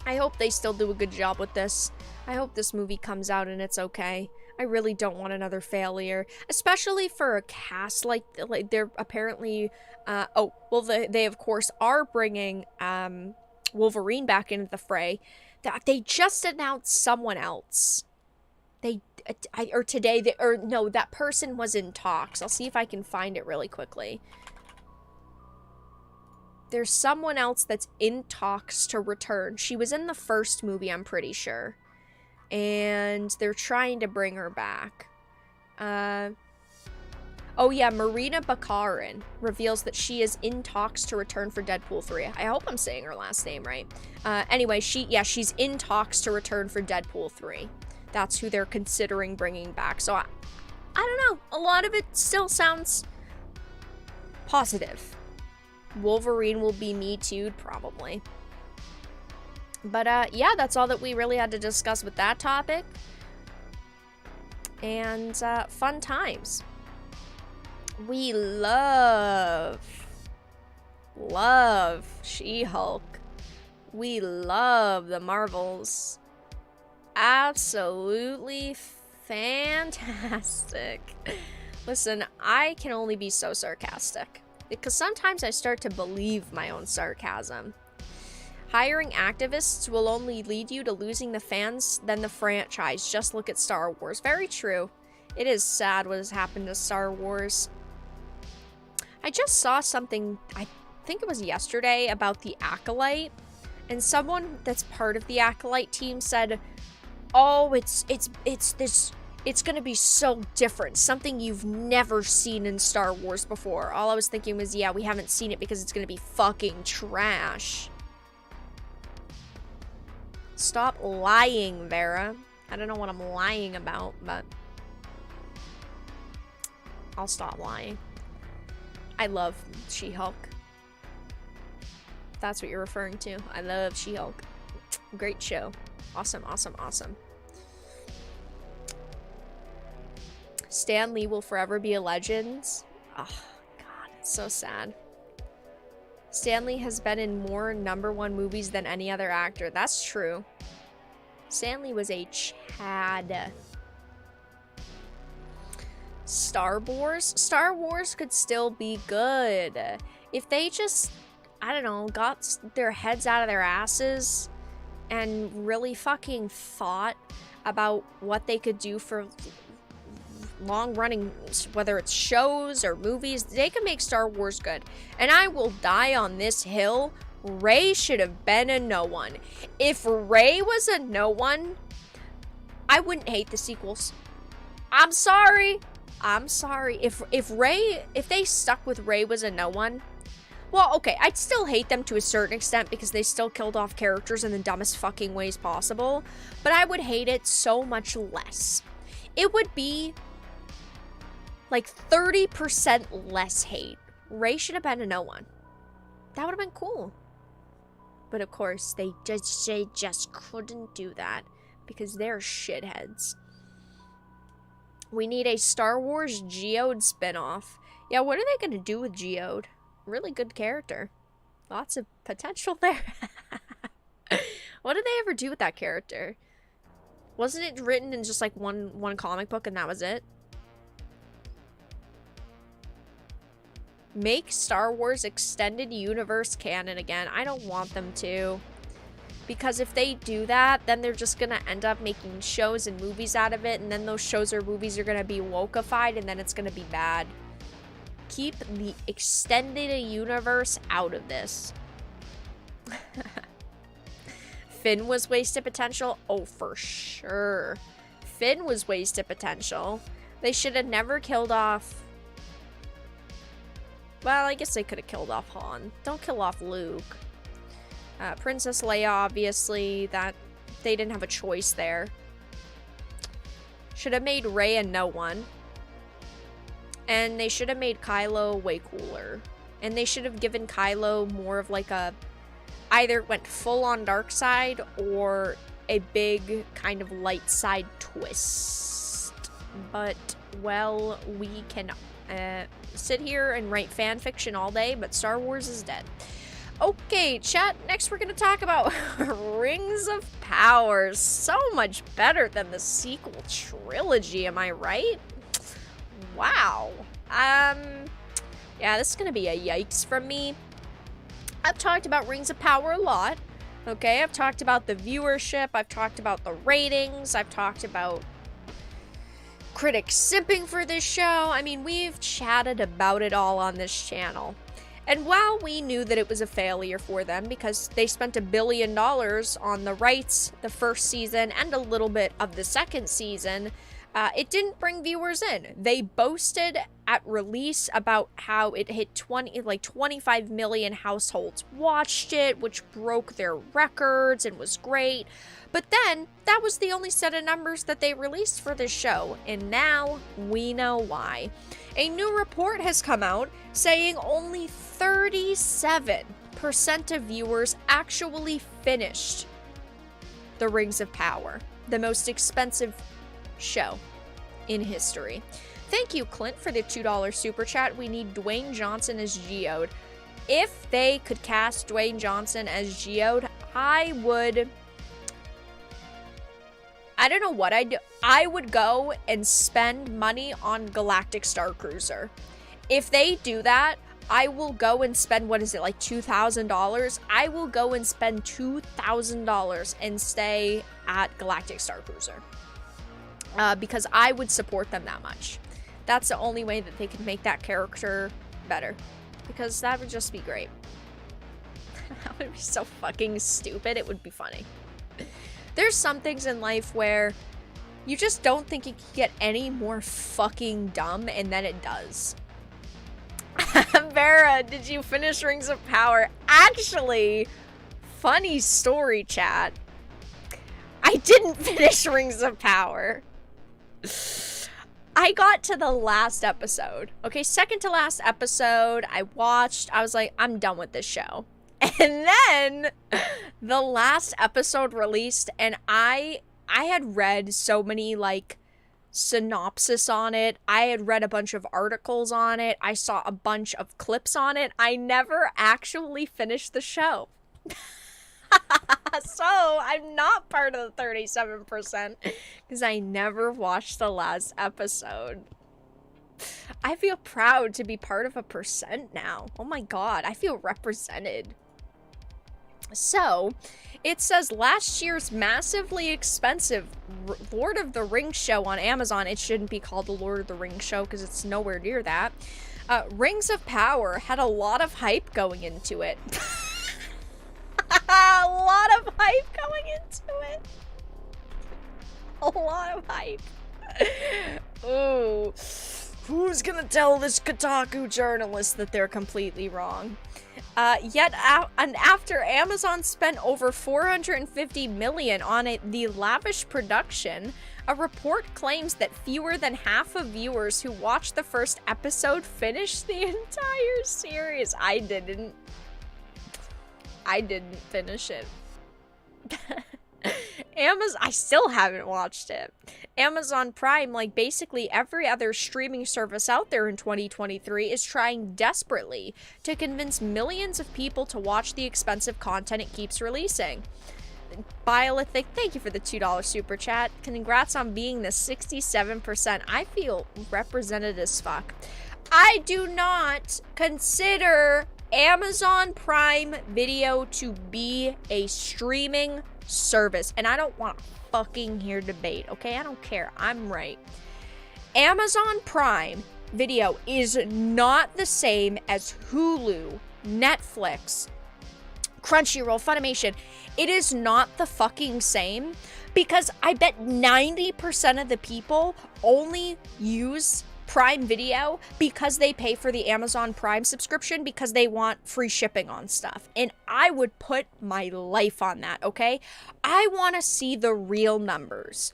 I hope they still do a good job with this. I hope this movie comes out and it's okay. I really don't want another failure, especially for a cast like they're apparently they of course are bringing Wolverine back into the fray. They just announced someone else. That person was in talks. I'll see if I can find it really quickly. There's someone else that's in talks to return. She was in the first movie, I'm pretty sure. And they're trying to bring her back. Marina Baccarin reveals that she is in talks to return for Deadpool 3. I hope I'm saying her last name right. Anyway, she's in talks to return for Deadpool 3. That's who they're considering bringing back. So I don't know. A lot of it still sounds positive. Wolverine will be Me Too'd, probably. But that's all that we really had to discuss with that topic. And fun times. We love She-Hulk. We love the Marvels. Absolutely fantastic. Listen, I can only be so sarcastic, because sometimes I start to believe my own sarcasm. Hiring activists will only lead you to losing the fans than the franchise. Just look at Star Wars. Very true. It is sad what has happened to Star Wars. I just saw something, I think it was yesterday, about the Acolyte, and someone that's part of the Acolyte team said, oh, it's gonna be so different, something you've never seen in Star Wars before. All I was thinking was, yeah, we haven't seen it because it's gonna be fucking trash. Stop lying, Vara. I don't know what I'm lying about, but I'll stop lying. I love She-Hulk. That's what you're referring to. I love She-Hulk. Great show. Awesome, awesome, awesome. Stan Lee will forever be a legend. Oh, God, it's so sad. Stan Lee has been in more #1 movies than any other actor. That's true. Stan Lee was a Chad. Star Wars could still be good. If they just, I don't know, got their heads out of their asses and really fucking thought about what they could do for long-running, whether it's shows or movies, they could make Star Wars good. And I will die on this hill. Rey should have been a no one. If Rey was a no one, I wouldn't hate the sequels. I'm sorry. If they stuck with Rey was a no one, well, okay, I'd still hate them to a certain extent because they still killed off characters in the dumbest fucking ways possible, but I would hate it so much less. It would be like 30% less hate. Rey should have been a no one. That would have been cool. But of course, they just couldn't do that because they're shitheads. We need a Star Wars Geode spinoff. Yeah, what are they going to do with Geode? Really good character. Lots of potential there. What did they ever do with that character? Wasn't it written in just like one comic book and that was it? Make Star Wars Extended Universe canon again. I don't want them to. Because if they do that, then they're just gonna end up making shows and movies out of it, and then those shows or movies are gonna be wokeified, and then it's gonna be bad. Keep the Extended Universe out of this. Finn was wasted potential? Oh, for sure. Finn was wasted potential. They should have never killed off... Well, I guess they could have killed off Han. Don't kill off Luke. Princess Leia, obviously, that they didn't have a choice there. Should have made Rey a no one. And they should have made Kylo way cooler. And they should have given Kylo more of like a... Either went full on dark side or a big kind of light side twist. But, well, we can sit here and write fan fiction all day, but Star Wars is dead. Okay, chat, next we're going to talk about Rings of Power. So much better than the sequel trilogy, am I right? Wow. Yeah, this is going to be a yikes from me. I've talked about Rings of Power a lot. Okay, I've talked about the viewership, I've talked about the ratings, I've talked about critics simping for this show. I mean, we've chatted about it all on this channel. And while we knew that it was a failure for them because they spent $1 billion on the rights the first season and a little bit of the second season, it didn't bring viewers in. They boasted at release about how it hit 25 million households watched it, which broke their records and was great. But then, that was the only set of numbers that they released for this show, and now we know why. A new report has come out saying only 37% of viewers actually finished The Rings of Power, the most expensive show in history. Thank you, Clint, for the $2 super chat. We need Dwayne Johnson as Geode. If they could cast Dwayne Johnson as Geode, I don't know what I'd do. I would go and spend money on Galactic Star Cruiser. If they do that, I will go and spend, what is it, like $2,000? I will go and spend $2,000 and stay at Galactic Star Cruiser. because I would support them that much. That's the only way that they could make that character better, because that would just be great. That would be so fucking stupid. It would be funny. There's some things in life where you just don't think it could get any more fucking dumb, and then it does. Vara, did you finish Rings of Power? Actually, funny story, chat. I didn't finish Rings of Power. I got to the last episode. Okay, second to last episode. I watched. I was like, I'm done with this show. And then the last episode released, and I had read so many, like, synopsis on it. I had read a bunch of articles on it. I saw a bunch of clips on it. I never actually finished the show. So I'm not part of the 37% because I never watched the last episode. I feel proud to be part of a percent now. Oh my god, I feel represented. So, it says last year's massively expensive Lord of the Rings show on Amazon. It shouldn't be called the Lord of the Rings show because it's nowhere near that. Rings of Power had a lot of hype going into it. A lot of hype going into it. A lot of hype. Ooh. Who's gonna tell this Kotaku journalist that they're completely wrong? And after Amazon spent over $450 million on the lavish production, a report claims that fewer than half of viewers who watched the first episode finished the entire series. I didn't finish it. I still haven't watched it. Amazon Prime, like basically every other streaming service out there in 2023, is trying desperately to convince millions of people to watch the expensive content it keeps releasing. Biolithic, thank you for the $2 super chat. Congrats on being the 67%. I feel represented as fuck. I do not consider Amazon Prime Video to be a streaming service, and I don't want to fucking hear debate, okay? I don't care. I'm right. Amazon Prime Video is not the same as Hulu, Netflix, Crunchyroll, Funimation. It is not the fucking same, because I bet 90% of the people only use Prime Video because they pay for the Amazon Prime subscription because they want free shipping on stuff. And I would put my life on that, okay? I want to see the real numbers.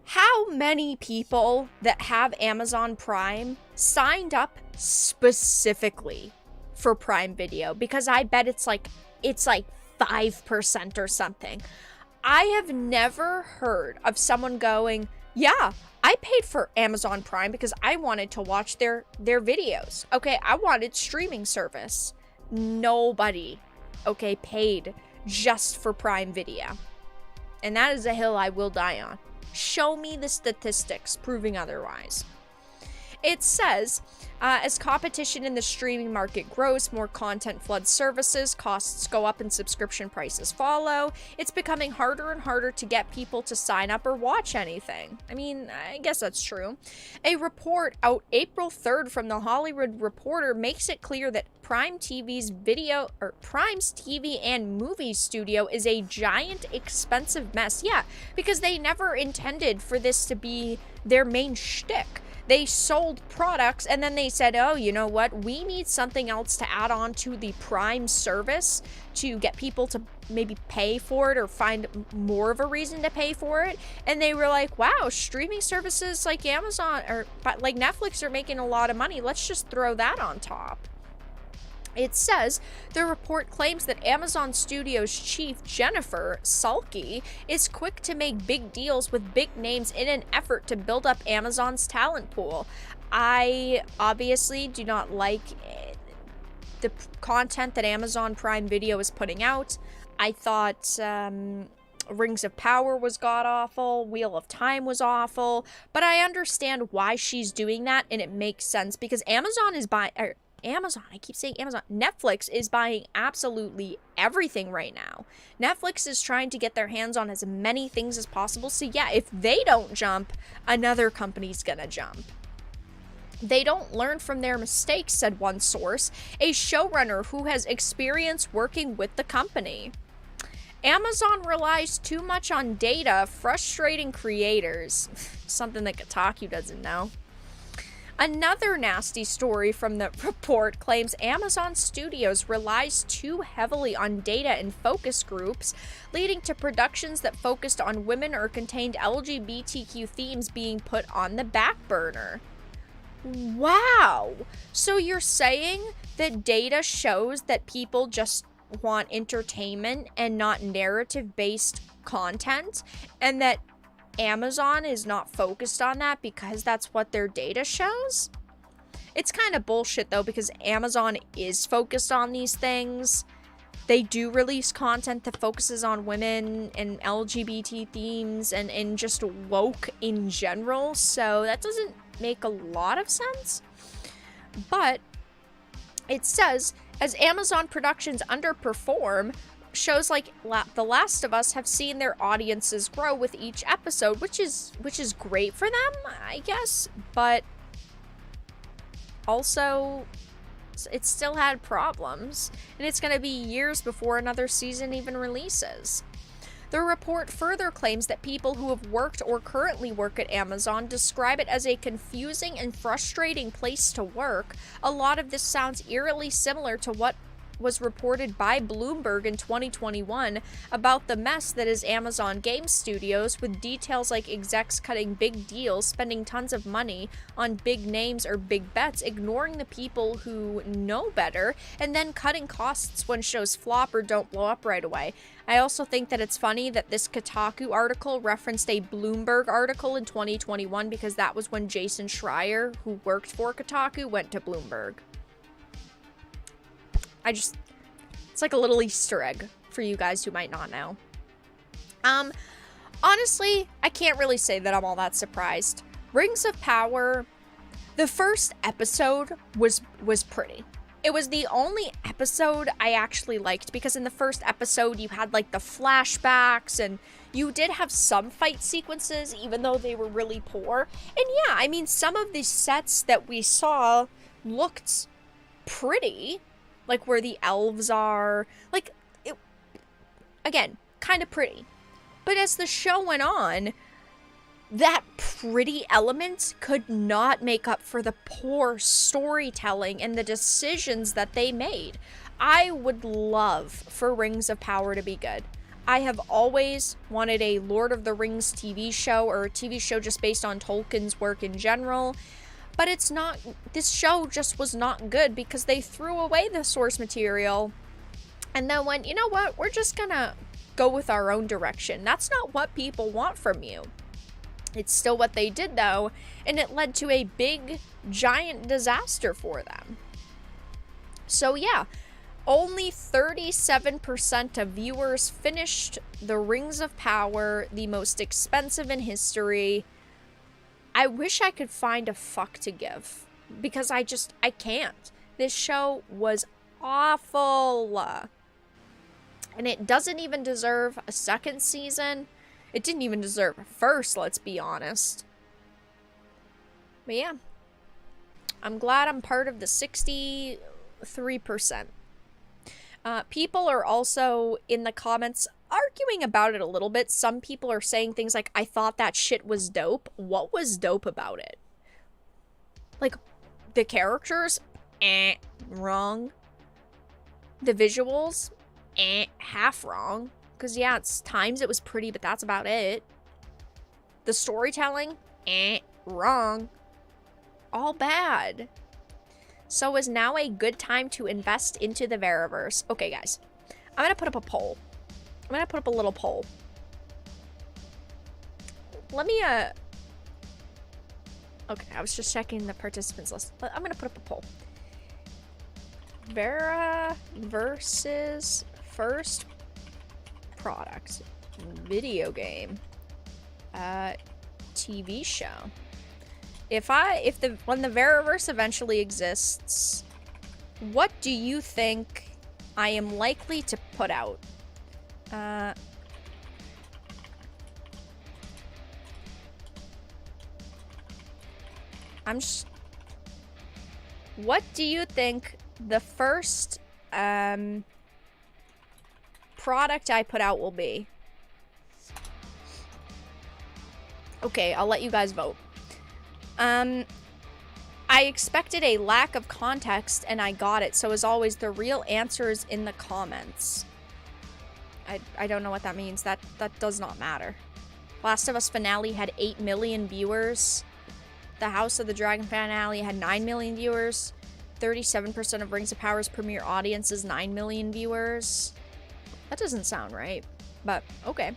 How many people that have Amazon Prime signed up specifically for Prime Video? Because I bet it's like 5% or something. I have never heard of someone going, yeah, I paid for Amazon Prime because I wanted to watch their videos. Okay, I wanted streaming service. Nobody, okay, paid just for Prime Video. And that is a hill I will die on. Show me the statistics proving otherwise. It says, as competition in the streaming market grows, more content floods services, costs go up and subscription prices follow. It's becoming harder and harder to get people to sign up or watch anything. I mean, I guess that's true. A report out April 3rd from the Hollywood Reporter makes it clear that Prime's TV and movie studio is a giant expensive mess. Yeah, because they never intended for this to be their main shtick. They sold products and then they said, oh, you know what? We need something else to add on to the Prime service to get people to maybe pay for it or find more of a reason to pay for it. And they were like, wow, streaming services like Amazon or like Netflix are making a lot of money. Let's just throw that on top. It says, the report claims that Amazon Studios chief Jennifer Salke is quick to make big deals with big names in an effort to build up Amazon's talent pool. I obviously do not like the content that Amazon Prime Video is putting out. I thought Rings of Power was god-awful, Wheel of Time was awful, but I understand why she's doing that, and it makes sense because Amazon is Amazon. I keep saying Amazon. Netflix is buying absolutely everything right now. Netflix is trying to get their hands on as many things as possible. So yeah, if they don't jump, another company's gonna jump. They don't learn from their mistakes, said one source, a showrunner who has experience working with the company. Amazon relies too much on data, frustrating creators. Something that Kotaku doesn't know. Another nasty story from the report claims Amazon Studios relies too heavily on data and focus groups, leading to productions that focused on women or contained LGBTQ themes being put on the back burner. Wow! So you're saying that data shows that people just want entertainment and not narrative-based content, and that Amazon is not focused on that because that's what their data shows? It's kind of bullshit though, because Amazon is focused on these things. They do release content that focuses on women and LGBT themes and just woke in general, so that doesn't make a lot of sense. But it says, as Amazon productions underperform, shows like The Last of Us have seen their audiences grow with each episode, which is great for them, I guess, but also it still had problems, and it's going to be years before another season even releases. The report further claims that people who have worked or currently work at Amazon describe it as a confusing and frustrating place to work. A lot of this sounds eerily similar to what was reported by Bloomberg in 2021 about the mess that is Amazon Game Studios, with details like execs cutting big deals, spending tons of money on big names or big bets, ignoring the people who know better, and then cutting costs when shows flop or don't blow up right away. I also think that it's funny that this Kotaku article referenced a Bloomberg article in 2021 because that was when Jason Schreier, who worked for Kotaku, went to Bloomberg. It's like a little Easter egg for you guys who might not know. Honestly, I can't really say that I'm all that surprised. Rings of Power, the first episode was pretty. It was the only episode I actually liked, because in the first episode you had like the flashbacks and you did have some fight sequences, even though they were really poor. And yeah, I mean, some of the sets that we saw looked pretty. Like where the elves are, like, it, again, kind of pretty. But as the show went on, that pretty element could not make up for the poor storytelling and the decisions that they made. I would love for Rings of Power to be good. I have always wanted a Lord of the Rings TV show, or a TV show just based on Tolkien's work in general. But it's not, this show just was not good because they threw away the source material and then went, you know what, we're just gonna go with our own direction. That's not what people want from you. It's still what they did though, and it led to a big, giant disaster for them. So yeah, only 37% of viewers finished the Rings of Power, the most expensive in history. I wish I could find a fuck to give, because I can't. This show was awful. And it doesn't even deserve a second season. It didn't even deserve a first, let's be honest. But yeah, I'm glad I'm part of the 63%. People are also in the comments arguing about it a little bit. Some people are saying things like, I thought that shit was dope. What was dope about it? Like, the characters? Wrong. The visuals? Half wrong. Because yeah, it's times it was pretty, but that's about it. The storytelling? Wrong. All bad. So is now a good time to invest into the Varaverse? Okay, guys. I'm gonna put up a poll. I'm gonna put up a little poll. Let me, okay, I was just checking the participants list. I'm gonna put up a poll. Vara versus first product. Video game. TV show. When the Varaverse eventually exists, What do you think I am likely to put out? What do you think the first product I put out will be? Okay, I'll let you guys vote. I expected a lack of context and I got it. So as always, the real answer is in the comments. I don't know what that means. That does not matter. Last of Us finale had 8 million viewers. The House of the Dragon finale had 9 million viewers. 37% of Rings of Power's premiere audience is 9 million viewers. That doesn't sound right, but okay.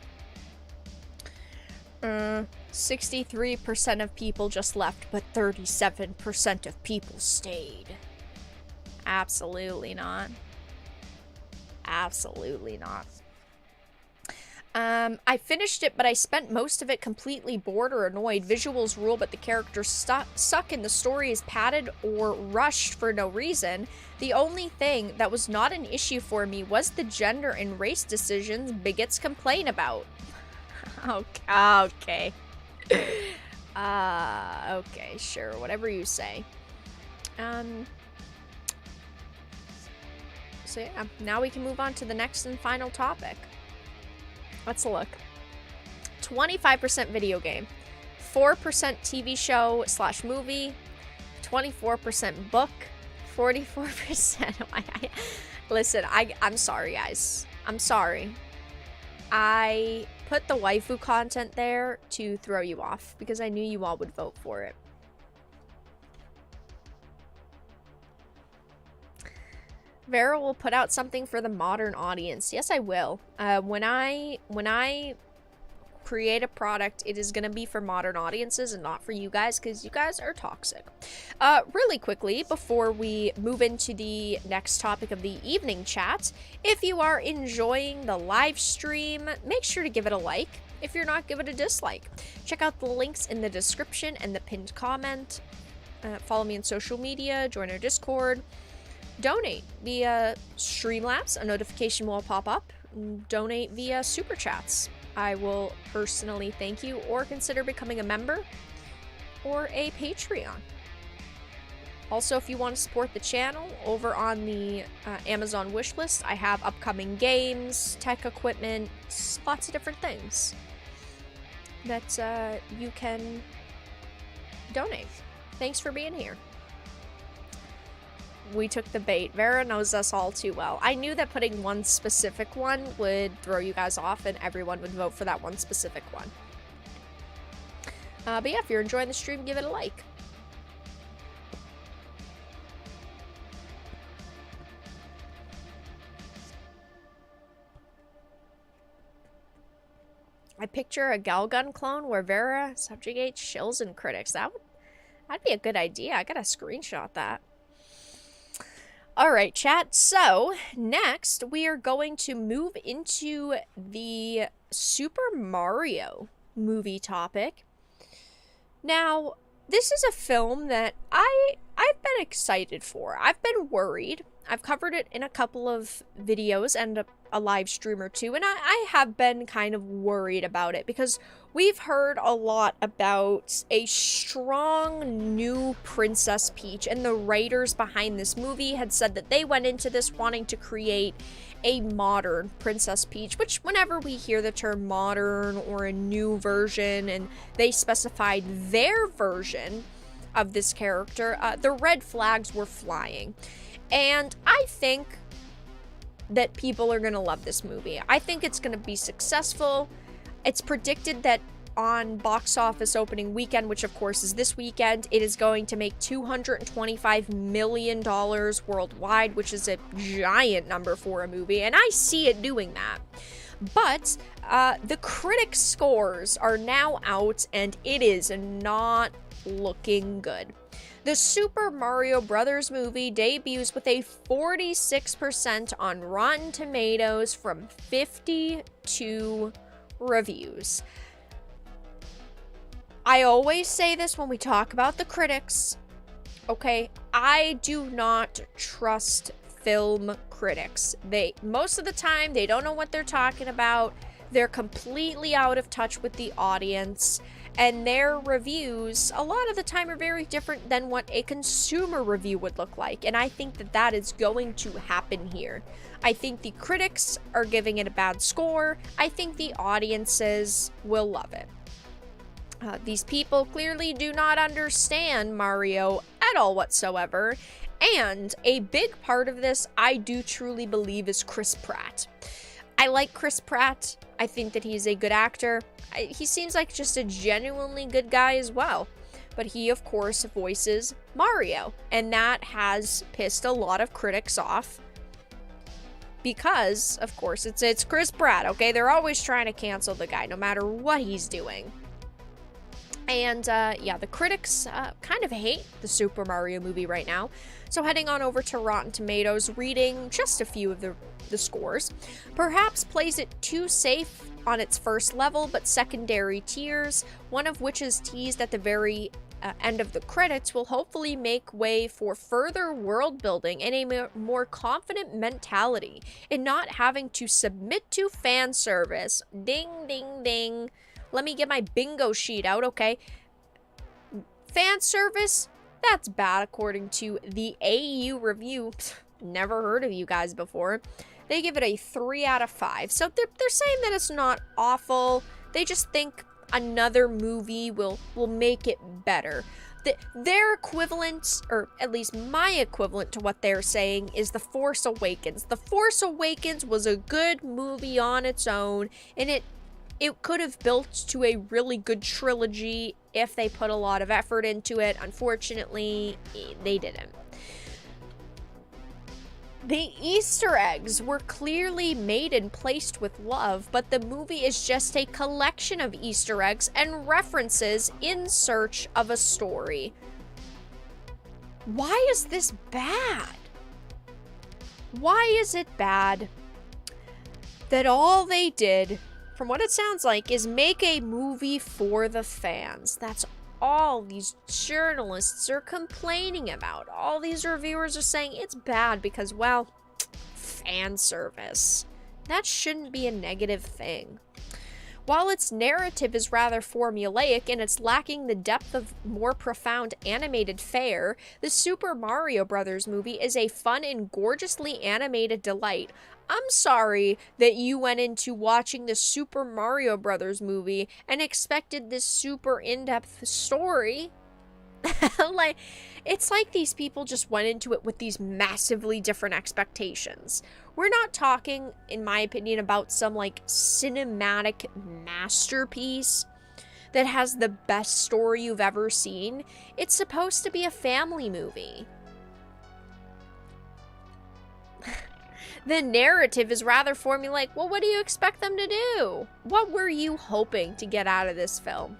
63% of people just left, but 37% of people stayed. Absolutely not. Absolutely not. I finished it, but I spent most of it completely bored or annoyed. Visuals rule, but the characters suck and the story is padded or rushed for no reason. The only thing that was not an issue for me was the gender and race decisions bigots complain about. Okay. Okay, sure, whatever you say. So yeah, now we can move on to the next and final topic. Let's look. 25% video game, 4% TV show / movie, 24% book, 44%. Listen, I'm sorry, guys. I'm sorry. I put the waifu content there to throw you off because I knew you all would vote for it. Vara will put out something for the modern audience. Yes, I will. When I create a product, it is going to be for modern audiences and not for you guys because you guys are toxic. Really quickly, before we move into the next topic of the evening chat, if you are enjoying the live stream, make sure to give it a like. If you're not, give it a dislike. Check out the links in the description and the pinned comment. Follow me on social media, join our Discord. Donate via Streamlabs, a notification will pop up. Donate via Super Chats. I will personally thank you or consider becoming a member or a Patreon. Also, if you want to support the channel, over on the Amazon wishlist, I have upcoming games, tech equipment, lots of different things that you can donate. Thanks for being here. We took the bait. Vara knows us all too well. I knew that putting one specific one would throw you guys off and everyone would vote for that one specific one. But yeah, if you're enjoying the stream, give it a like. I picture a Galgun clone where Vara subjugates shills and critics. That'd be a good idea. I gotta screenshot that. Alright, chat, so next we are going to move into the Super Mario movie topic. Now, this is a film that I've been excited for. I've been worried. I've covered it in a couple of videos and a live stream or two, and I have been kind of worried about it because we've heard a lot about a strong new Princess Peach, and the writers behind this movie had said that they went into this wanting to create a modern Princess Peach, which whenever we hear the term modern or a new version and they specified their version of this character, the red flags were flying. And I think that people are going to love this movie. I think it's going to be successful. It's predicted that on box office opening weekend, which of course is this weekend, it is going to make $225 million worldwide, which is a giant number for a movie, and I see it doing that. But the critic scores are now out, and it is not looking good. The Super Mario Bros. Movie debuts with a 46% on Rotten Tomatoes from 52 reviews. I always say this when we talk about the critics. okay? I do not trust film critics. Most of the time, they don't know what they're talking about. They're completely out of touch with the audience, and their reviews a lot of the time are very different than what a consumer review would look like, and I think that that is going to happen here. I think the critics are giving it a bad score. I think the audiences will love it. These people clearly do not understand Mario at all whatsoever, and a big part of this, I do truly believe, is Chris Pratt. I like Chris Pratt. I think that he's a good actor. He seems like just a genuinely good guy as well. But he, of course, voices Mario, and that has pissed a lot of critics off because, of course, it's Chris Pratt, okay? They're always trying to cancel the guy, no matter what he's doing. And, yeah, the critics kind of hate the Super Mario movie right now. So heading on over to Rotten Tomatoes, reading just a few of the scores. Perhaps plays it too safe on its first level, but secondary tiers, one of which is teased at the very end of the credits, will hopefully make way for further world building and a more confident mentality in not having to submit to fan service. Ding, ding, ding. Let me get my bingo sheet out, okay? Fan service? That's bad according to the AU review. Never heard of you guys before. They give it a 3 out of 5. So they're saying that it's not awful. They just think another movie will make it better. Their equivalent, or at least my equivalent to what they're saying, is The Force Awakens. The Force Awakens was a good movie on its own, and it could have built to a really good trilogy if they put a lot of effort into it. Unfortunately, they didn't. The Easter eggs were clearly made and placed with love, but the movie is just a collection of Easter eggs and references in search of a story. Why is this bad? Why is it bad that all they did, from what it sounds like, is make a movie for the fans? That's all these journalists are complaining about. All these reviewers are saying it's bad because, well, fan service. That shouldn't be a negative thing. While its narrative is rather formulaic and it's lacking the depth of more profound animated fare, the Super Mario Bros. Movie is a fun and gorgeously animated delight. I'm sorry that you went into watching the Super Mario Bros. Movie and expected this super in-depth story. It's like these people just went into it with these massively different expectations. We're not talking, in my opinion, about some cinematic masterpiece that has the best story you've ever seen. It's supposed to be a family movie. The narrative is rather formulaic. Well, what do you expect them to do? What were you hoping to get out of this film?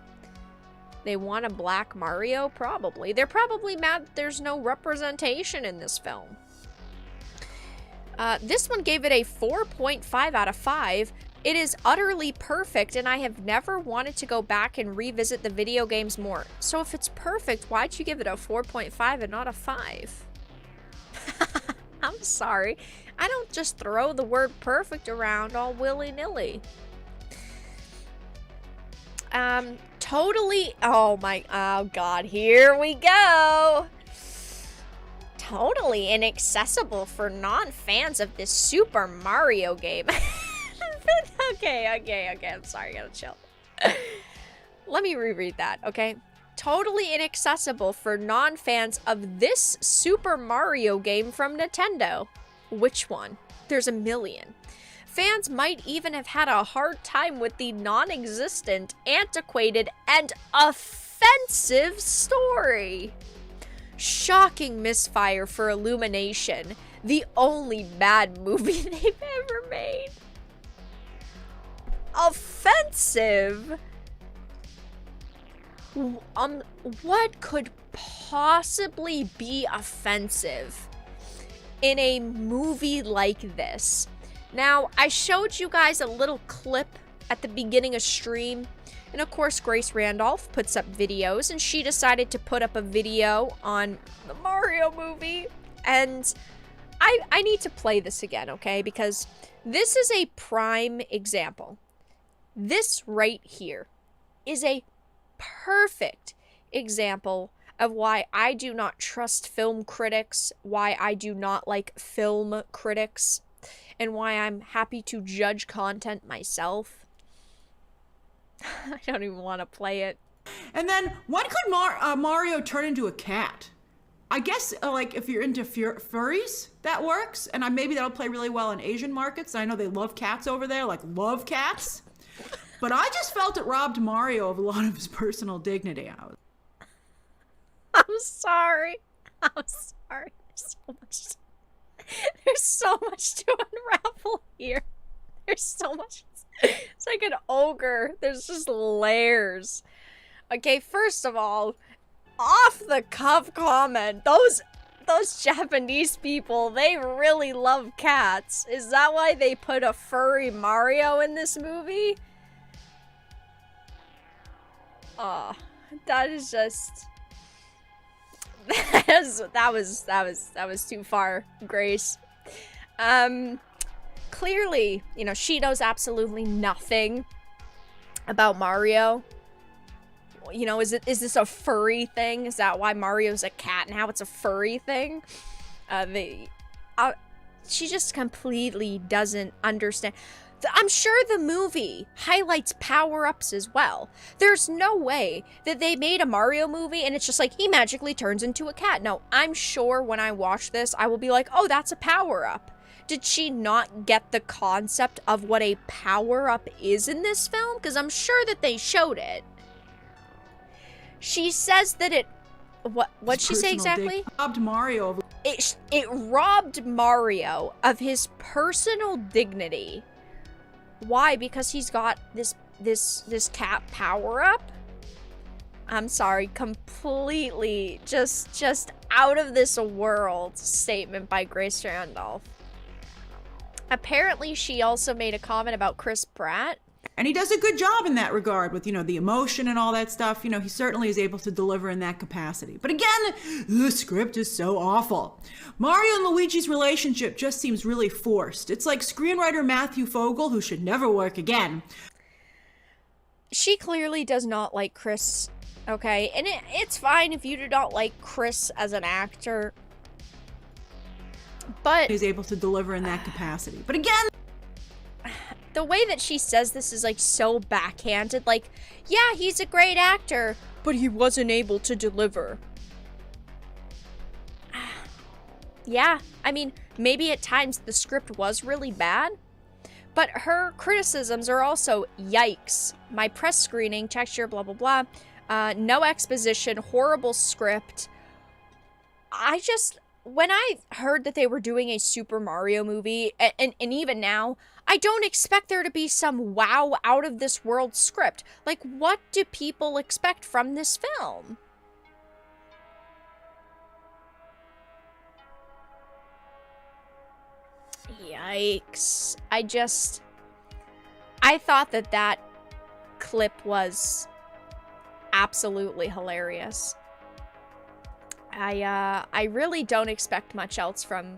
They want a black Mario? Probably. They're probably mad that there's no representation in this film. This one gave it a 4.5 out of 5. It is utterly perfect, and I have never wanted to go back and revisit the video games more. So if it's perfect, why'd you give it a 4.5 and not a 5? I'm sorry. I don't just throw the word perfect around all willy-nilly. Totally, oh god, here we go. Totally inaccessible for non-fans of this Super Mario game. Okay, I'm sorry, I gotta chill. Let me reread that, okay? Totally inaccessible for non-fans of this Super Mario game from Nintendo. Which one? There's a million. Fans might even have had a hard time with the non-existent, antiquated, and offensive story. Shocking misfire for Illumination, the only bad movie they've ever made. Offensive? What could possibly be offensive in a movie like this? Now, I showed you guys a little clip at the beginning of stream And of course, Grace Randolph puts up videos, and she decided to put up a video on the Mario movie. And I need to play this again, okay? Because this is a prime example. This right here is a perfect example of why I do not trust film critics, why I do not like film critics, and why I'm happy to judge content myself. I don't even want to play it. And then, when could Mario turn into a cat? I guess, like, if you're into furries, that works. And maybe that'll play really well in Asian markets. I know they love cats over there, like, love cats. But I just felt it robbed Mario of a lot of his personal dignity. I'm sorry. There's so much to unravel here. There's so much. It's like an ogre. There's just layers. Okay, first of all, off the cuff comment. Those Japanese people, they really love cats. Is that why they put a furry Mario in this movie? That is just that was too far, Grace. Clearly, you know, she knows absolutely nothing about Mario. You know, is this a furry thing? Is that why Mario's a cat now? It's a furry thing? She just completely doesn't understand. I'm sure the movie highlights power-ups as well. There's no way that they made a Mario movie and it's just like, he magically turns into a cat. No, I'm sure when I watch this, I will be like, oh, that's a power-up. Did she not get the concept of what a power-up is in this film? Because I'm sure that they showed it. She says that it... What'd she say exactly? Robbed Mario. It robbed Mario of his personal dignity. Why? Because he's got this cat power-up? I'm sorry, completely just out of this world statement by Grace Randolph. Apparently, she also made a comment about Chris Pratt. And he does a good job in that regard with, you know, the emotion and all that stuff. You know, he certainly is able to deliver in that capacity. But again, the script is so awful. Mario and Luigi's relationship just seems really forced. It's like screenwriter Matthew Fogel, who should never work again. She clearly does not like Chris, okay? And it's fine if you do not like Chris as an actor. But he's able to deliver in that capacity. But again, the way that she says this is like so backhanded. Like, yeah, he's a great actor, but he wasn't able to deliver. Yeah, I mean, maybe at times the script was really bad, but her criticisms are also, yikes, my press screening, texture, blah, blah, blah, no exposition, horrible script. When I heard that they were doing a Super Mario movie, and even now, I don't expect there to be some wow out of this world script. Like, what do people expect from this film? Yikes. I thought that clip was absolutely hilarious. I really don't expect much else from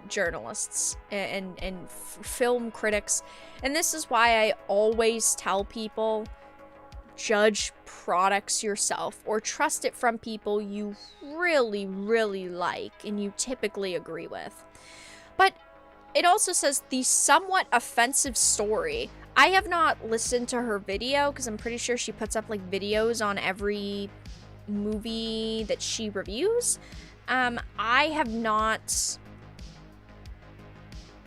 journalists and film critics. And this is why I always tell people, judge products yourself or trust it from people you really, really like and you typically agree with. But it also says the somewhat offensive story. I have not listened to her video because I'm pretty sure she puts up like videos on every movie that she reviews. I have not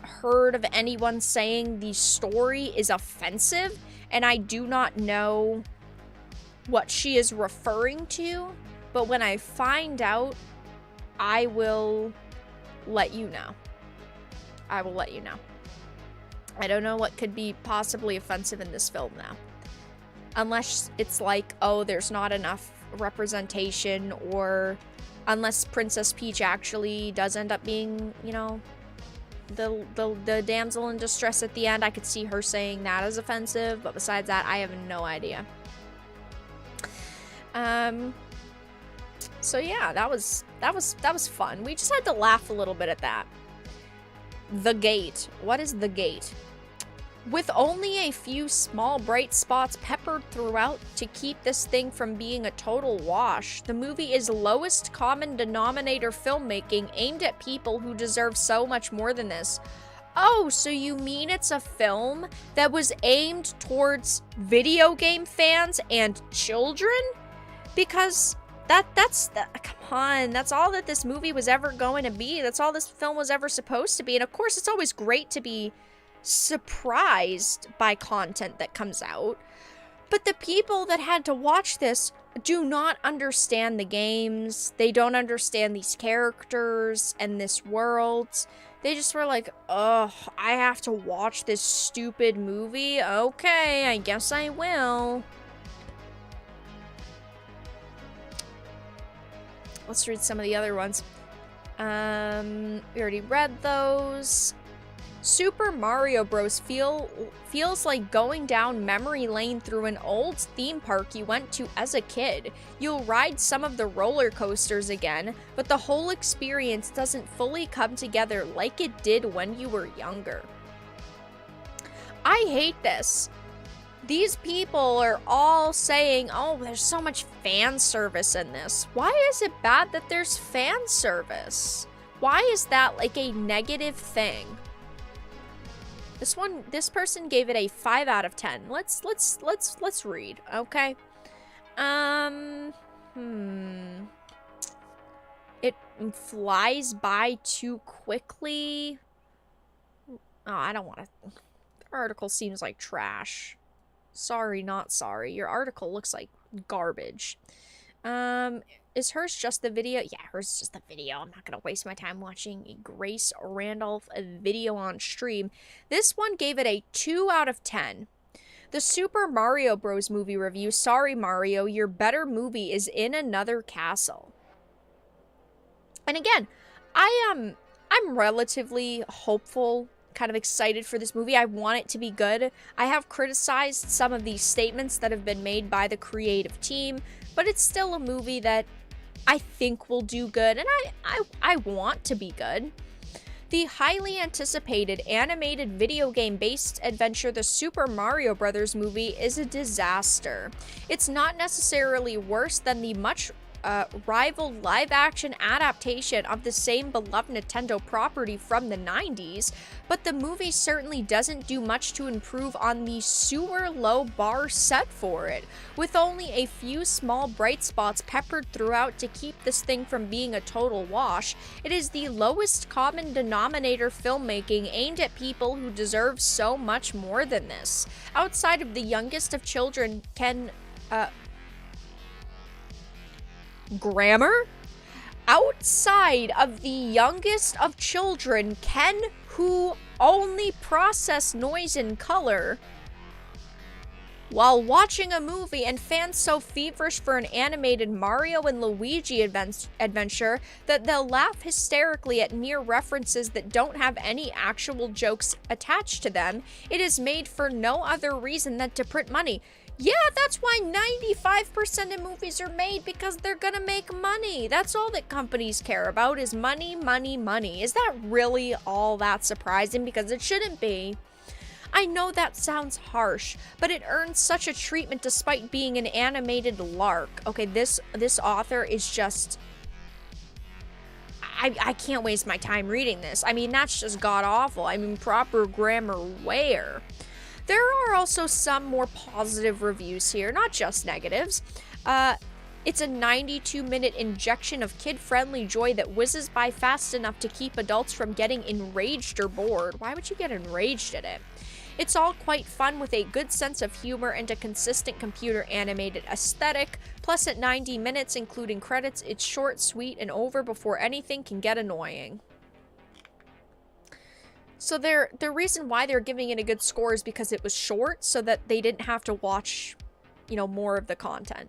heard of anyone saying the story is offensive, and I do not know what she is referring to, but when I find out, I will let you know. I will let you know. I don't know what could be possibly offensive in this film now. Unless it's like, oh, there's not enough representation, or unless Princess Peach actually does end up being, you know, the damsel in distress at the end. I could see her saying that as offensive, but besides that, I have no idea. So yeah, that was fun. We just had to laugh a little bit at that. The Gate. What is The Gate? With only a few small bright spots peppered throughout to keep this thing from being a total wash, the movie is lowest common denominator filmmaking aimed at people who deserve so much more than this. Oh, so you mean it's a film that was aimed towards video game fans and children? Because come on, that's all that this movie was ever going to be. That's all this film was ever supposed to be. And of course, it's always great to be surprised by content that comes out. But the people that had to watch this do not understand the games. They don't understand these characters and this world. They just were like, ugh, I have to watch this stupid movie? Okay, I guess I will. Let's read some of the other ones. We already read those. Super Mario Bros. Feels like going down memory lane through an old theme park you went to as a kid. You'll ride some of the roller coasters again, but the whole experience doesn't fully come together like it did when you were younger. I hate this. These people are all saying, oh, there's so much fan service in this. Why is it bad that there's fan service? Why is that like a negative thing? This person gave it a 5 out of 10. Let's read, okay? It flies by too quickly. Oh, I don't want to. The article seems like trash. Sorry, not sorry. Your article looks like garbage. Is hers just the video? Yeah, hers is just the video. I'm not going to waste my time watching a Grace Randolph video on stream. This one gave it a 2 out of 10. The Super Mario Bros. Movie review. Sorry, Mario, your better movie is in another castle. And again, I'm relatively hopeful, kind of excited for this movie. I want it to be good. I have criticized some of these statements that have been made by the creative team, but it's still a movie that I think will do good, and I want to be good. The highly anticipated animated video game-based adventure, The Super Mario Bros. Movie, is a disaster. It's not necessarily worse than the much rivaled live-action adaptation of the same beloved Nintendo property from the 90s, but the movie certainly doesn't do much to improve on the sewer-low bar set for it. With only a few small bright spots peppered throughout to keep this thing from being a total wash, it is the lowest common denominator filmmaking aimed at people who deserve so much more than this. Outside of the youngest of children grammar? Outside of the youngest of children, Ken, who only process noise and color, while watching a movie, and fans so feverish for an animated Mario and Luigi adventure that they'll laugh hysterically at mere references that don't have any actual jokes attached to them, it is made for no other reason than to print money. Yeah, that's why 95% of movies are made, because they're gonna make money. That's all that companies care about is money, money, money. Is that really all that surprising? Because it shouldn't be. I know that sounds harsh, but it earns such a treatment despite being an animated lark. Okay, this author is just... I can't waste my time reading this. I mean, that's just god-awful. I mean, proper grammar where? There are also some more positive reviews here, not just negatives. It's a 92-minute injection of kid-friendly joy that whizzes by fast enough to keep adults from getting enraged or bored. Why would you get enraged at it? It's all quite fun with a good sense of humor and a consistent computer-animated aesthetic. Plus, at 90 minutes, including credits, it's short, sweet, and over before anything can get annoying. So the reason why they're giving it a good score is because it was short, so that they didn't have to watch, you know, more of the content.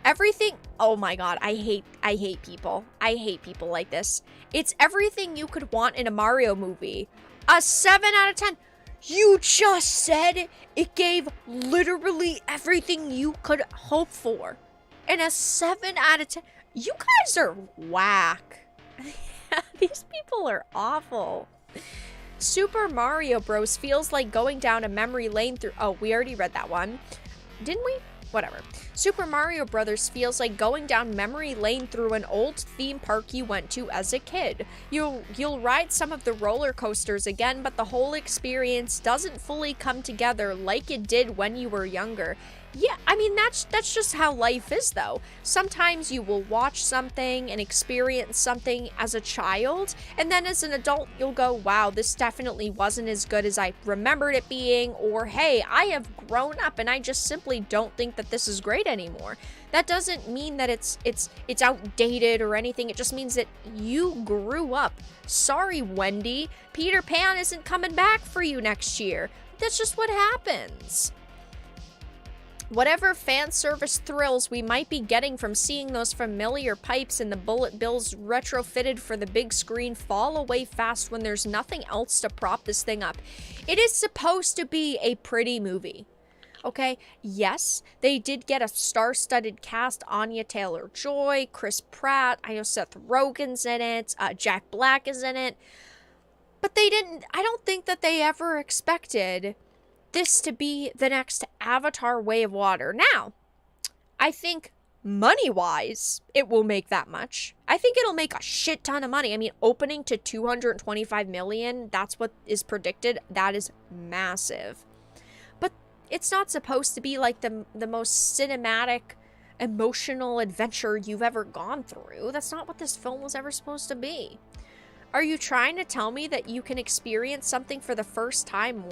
Everything, oh my god, I hate people. I hate people like this. It's everything you could want in a Mario movie. A 7 out of 10. You just said it gave literally everything you could hope for. And a 7 out of 10. You guys are whack. These people are awful. Super Mario Bros. Feels like going down a memory lane through... Oh, we already read that one. Didn't we? Whatever. Super Mario Brothers feels like going down memory lane through an old theme park you went to as a kid. You'll ride some of the roller coasters again, but the whole experience doesn't fully come together like it did when you were younger. Yeah, I mean, that's just how life is, though. Sometimes you will watch something and experience something as a child, and then as an adult, you'll go, wow, this definitely wasn't as good as I remembered it being, or hey, I have grown up and I just simply don't think that this is great anymore. That doesn't mean that it's outdated or anything. It just means that you grew up. Sorry, Wendy. Peter Pan isn't coming back for you next year. That's just what happens. Whatever fan service thrills we might be getting from seeing those familiar pipes and the bullet bills retrofitted for the big screen fall away fast when there's nothing else to prop this thing up. It is supposed to be a pretty movie. Okay, yes, they did get a star-studded cast. Anya Taylor-Joy, Chris Pratt, I know Seth Rogen's in it, Jack Black is in it. But I don't think that they ever expected this to be the next Avatar Way of Water. Now, I think money-wise, it will make that much. I think it'll make a shit ton of money. I mean, opening to $225 million, that's what is predicted. That is massive. But it's not supposed to be like the most cinematic, emotional adventure you've ever gone through. That's not what this film was ever supposed to be. Are you trying to tell me that you can experience something for the first time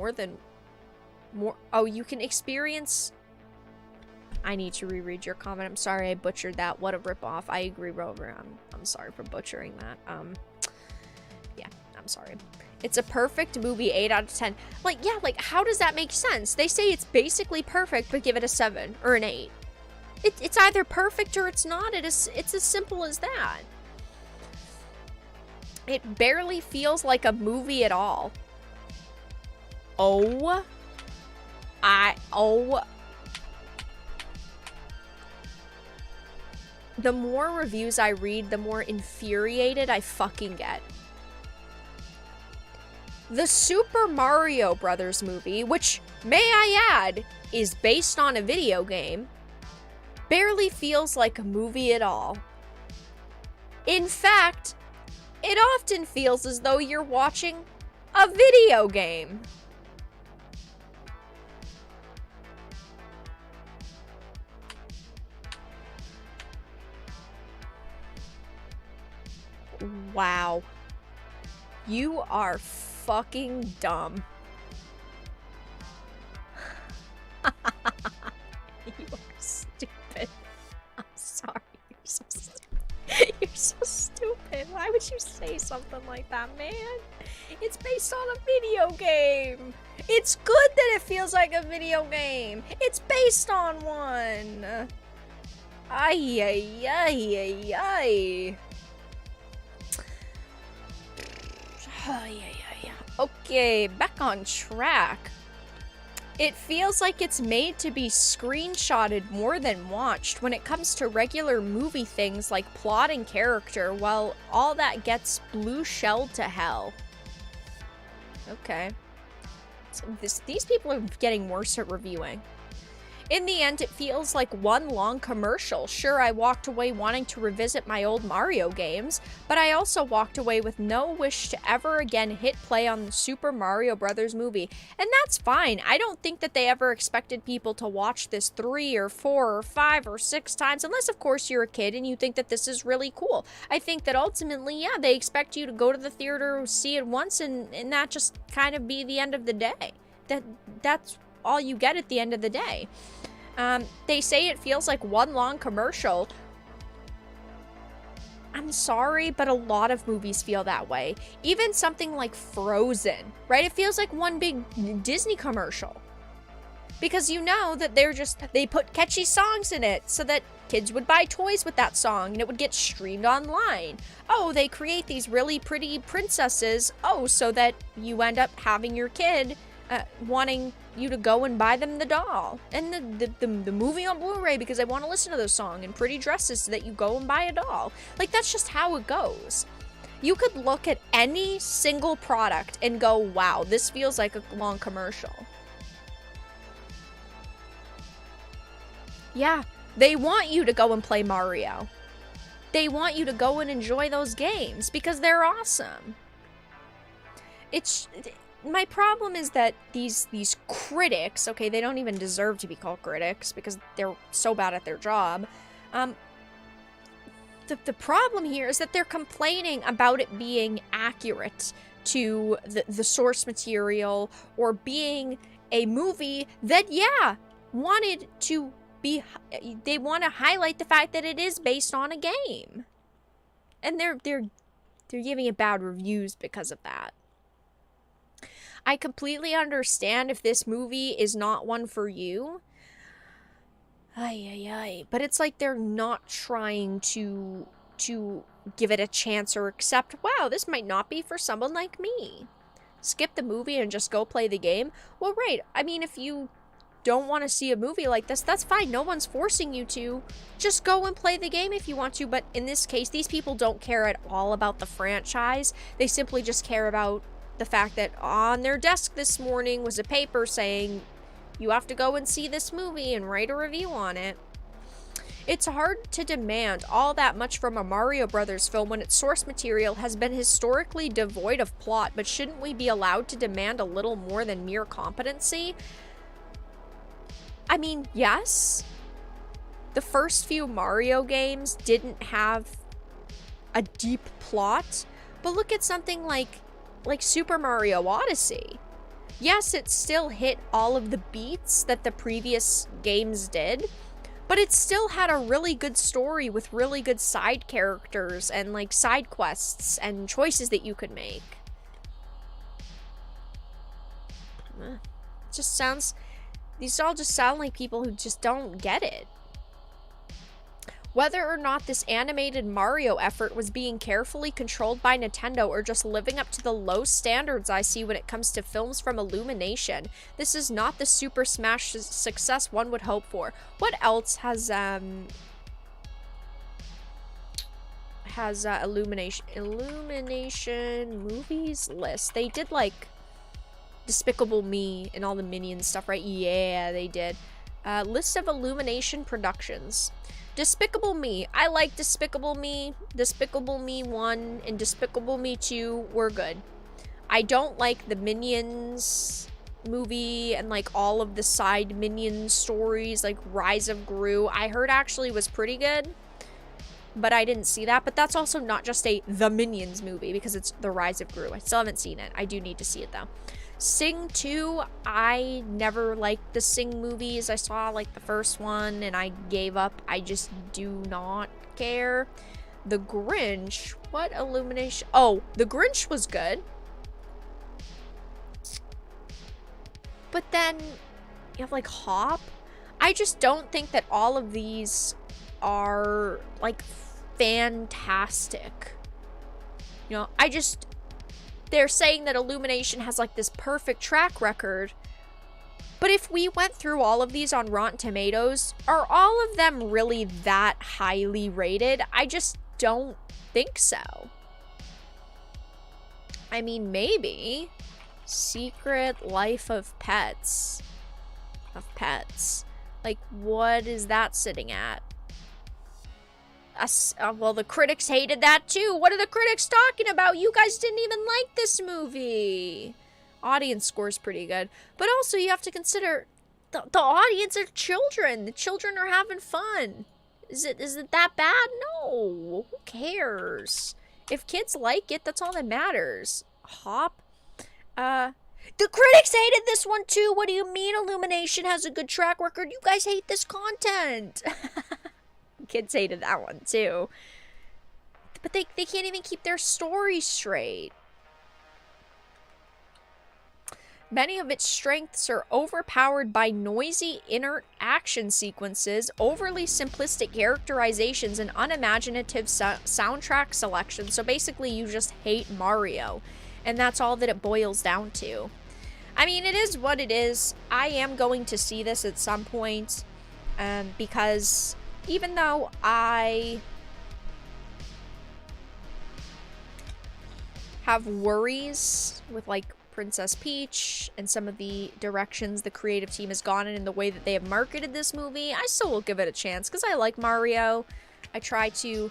Oh, you can experience... I need to reread your comment. I'm sorry I butchered that. What a ripoff. I agree, Rover. I'm sorry for butchering that. Yeah, I'm sorry. It's a perfect movie, 8 out of 10. Like, yeah, like, how does that make sense? They say it's basically perfect, but give it a 7 or an 8. It's either perfect or it's not. It's as simple as that. It barely feels like a movie at all. The more reviews I read, the more infuriated I fucking get. The Super Mario Brothers movie, which, may I add, is based on a video game, barely feels like a movie at all. In fact, it often feels as though you're watching a video game. Wow. You are fucking dumb. You are stupid. I'm sorry. You're so stupid. You're so stupid. Why would you say something like that, man? It's based on a video game. It's good that it feels like a video game. It's based on one. Ay, ay, ay, ay, ay. Okay, back on track. It feels like it's made to be screenshotted more than watched when it comes to regular movie things like plot and character, while all that gets blue-shelled to hell. Okay. So these people are getting worse at reviewing. In the end, it feels like one long commercial. Sure, I walked away wanting to revisit my old Mario games, but I also walked away with no wish to ever again hit play on the Super Mario Brothers movie. And that's fine. I don't think that they ever expected people to watch this 3 or 4 or 5 or 6 times, unless of course you're a kid and you think that this is really cool. I think that ultimately, yeah, they expect you to go to the theater, see it once, and that just kind of be the end of the day. That's all you get at the end of the day. They say it feels like one long commercial. I'm sorry, but a lot of movies feel that way. Even something like Frozen, right? It feels like one big Disney commercial. Because you know that they put catchy songs in it so that kids would buy toys with that song and it would get streamed online. Oh, they create these really pretty princesses. Oh, so that you end up having your kid wanting you to go and buy them the doll and the movie on Blu-ray because they want to listen to the song, and pretty dresses so that you go and buy a doll. Like, that's just how it goes. You could look at any single product and go, wow, this feels like a long commercial. Yeah, they want you to go and play Mario. They want you to go and enjoy those games because they're awesome. My problem is that these critics, okay, they don't even deserve to be called critics because they're so bad at their job. The problem here is that they're complaining about it being accurate to the source material, or being a movie that, yeah, wanted to be, they want to highlight the fact that it is based on a game. And they're giving it bad reviews because of that. I completely understand if this movie is not one for you. But it's like they're not trying to give it a chance or accept, wow, this might not be for someone like me. Skip the movie and just go play the game. Well, right. I mean, if you don't want to see a movie like this, that's fine. No one's forcing you to. Just go and play the game if you want to. But in this case, these people don't care at all about the franchise. They simply just care about the fact that on their desk this morning was a paper saying you have to go and see this movie and write a review on it. It's hard to demand all that much from a Mario Brothers film when its source material has been historically devoid of plot, but shouldn't we be allowed to demand a little more than mere competency? I mean, yes. The first few Mario games didn't have a deep plot, but look at something like Super Mario Odyssey. Yes, it still hit all of the beats that the previous games did, but it still had a really good story with really good side characters and like side quests and choices that you could make. These all just sound like people who just don't get it. Whether or not this animated Mario effort was being carefully controlled by Nintendo or just living up to the low standards I see when it comes to films from Illumination, this is not the Super Smash success one would hope for. What else has Illumination movies list? They did like Despicable Me and all the Minions stuff, right? Yeah, they did. List of Illumination productions. Despicable Me. I like Despicable Me. Despicable Me 1 and Despicable Me 2 were good. I don't like the Minions movie and like all of the side Minion stories, like Rise of Gru. I heard actually was pretty good, but I didn't see that. But that's also not just The Minions movie because it's The Rise of Gru. I still haven't seen it. I do need to see it though. Sing 2, I never liked the Sing movies. I saw like the first one and I gave up. I just do not care. The Grinch, what Illumination? Oh, The Grinch was good. But then you have like Hop. I just don't think that all of these are like fantastic. You know, they're saying that Illumination has like this perfect track record. But if we went through all of these on Rotten Tomatoes, are all of them really that highly rated? I just don't think so. I mean, maybe. Secret Life of Pets. Like, what is that sitting at? Well, the critics hated that too. What are the critics talking about? You guys didn't even like this movie. Audience score's pretty good. But also, you have to consider the audience are children. The children are having fun. Is it that bad? No. Who cares? If kids like it, that's all that matters. Hop. The critics hated this one too. What do you mean Illumination has a good track record? You guys hate this content. Kids hated that one too. But they can't even keep their story straight. Many of its strengths are overpowered by noisy, inert action sequences, overly simplistic characterizations, and unimaginative soundtrack selection. So basically, you just hate Mario. And that's all that it boils down to. I mean, it is what it is. I am going to see this at some point, because even though I have worries with, like, Princess Peach and some of the directions the creative team has gone in the way that they have marketed this movie, I still will give it a chance because I like Mario. I try to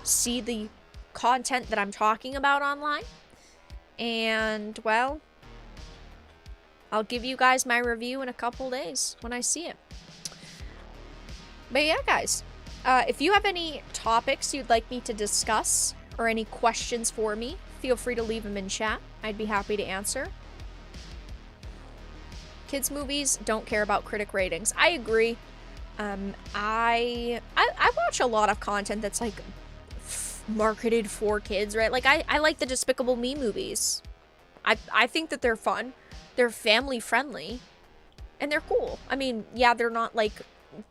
see the content that I'm talking about online. And, well, I'll give you guys my review in a couple days when I see it. But yeah, guys, if you have any topics you'd like me to discuss or any questions for me, feel free to leave them in chat. I'd be happy to answer. Kids' movies don't care about critic ratings. I agree. I watch a lot of content that's like marketed for kids, right? Like I like the Despicable Me movies. I think that they're fun. They're family friendly. And they're cool. I mean, yeah, they're not like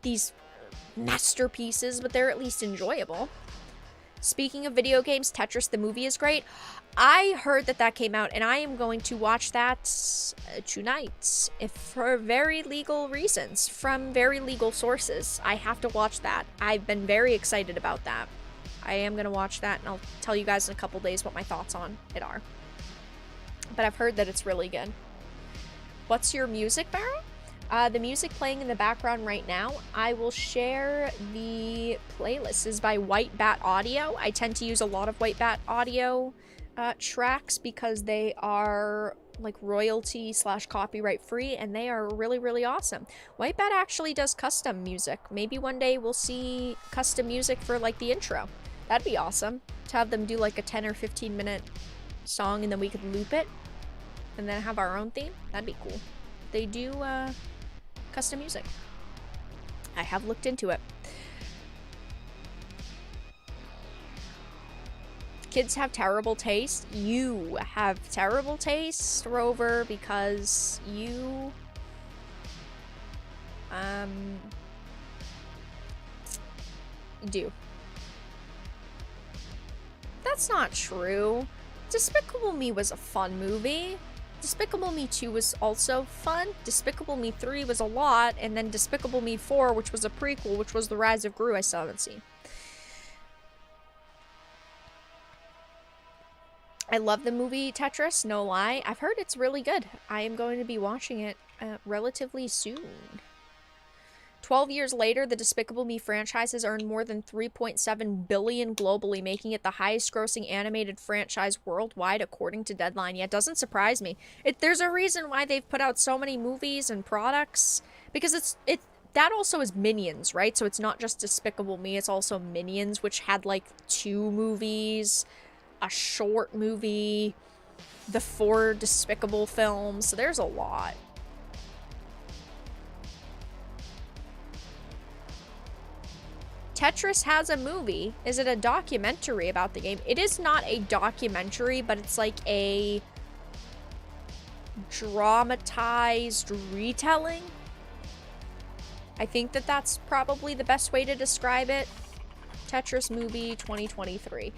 these masterpieces, but they're at least enjoyable. Speaking of video games, Tetris the movie is great. I heard that came out, and I am going to watch that tonight, if for very legal reasons, from very legal sources. I have to watch that. I've been very excited about that. I am going to watch that, and I'll tell you guys in a couple days what my thoughts on it are. But I've heard that it's really good. What's your music, Vara? The music playing in the background right now, I will share the playlist. This is by White Bat Audio. I tend to use a lot of White Bat Audio tracks because they are like royalty / copyright free, and they are really, really awesome. White Bat actually does custom music. Maybe one day we'll see custom music for like the intro. That'd be awesome to have them do like a 10 or 15 minute song, and then we could loop it and then have our own theme. That'd be cool. They do custom music. I have looked into it. Kids have terrible taste. You have terrible taste, Rover, because you do. That's not true. Despicable Me was a fun movie. Despicable Me 2 was also fun. Despicable Me 3 was a lot. And then Despicable Me 4, which was a prequel, which was The Rise of Gru, I still haven't seen. I love the movie Tetris, no lie. I've heard it's really good. I am going to be watching it relatively soon. 12 years later, the Despicable Me franchise has earned more than $3.7 billion globally, making it the highest-grossing animated franchise worldwide, according to Deadline. Yeah, it doesn't surprise me. There's a reason why they've put out so many movies and products, because that also is Minions, right? So it's not just Despicable Me, it's also Minions, which had like 2 movies, a short movie, the 4 Despicable films. So there's a lot. Tetris has a movie. Is it a documentary about the game? It is not a documentary, but it's like a dramatized retelling. I think that that's probably the best way to describe it. Tetris movie 2023.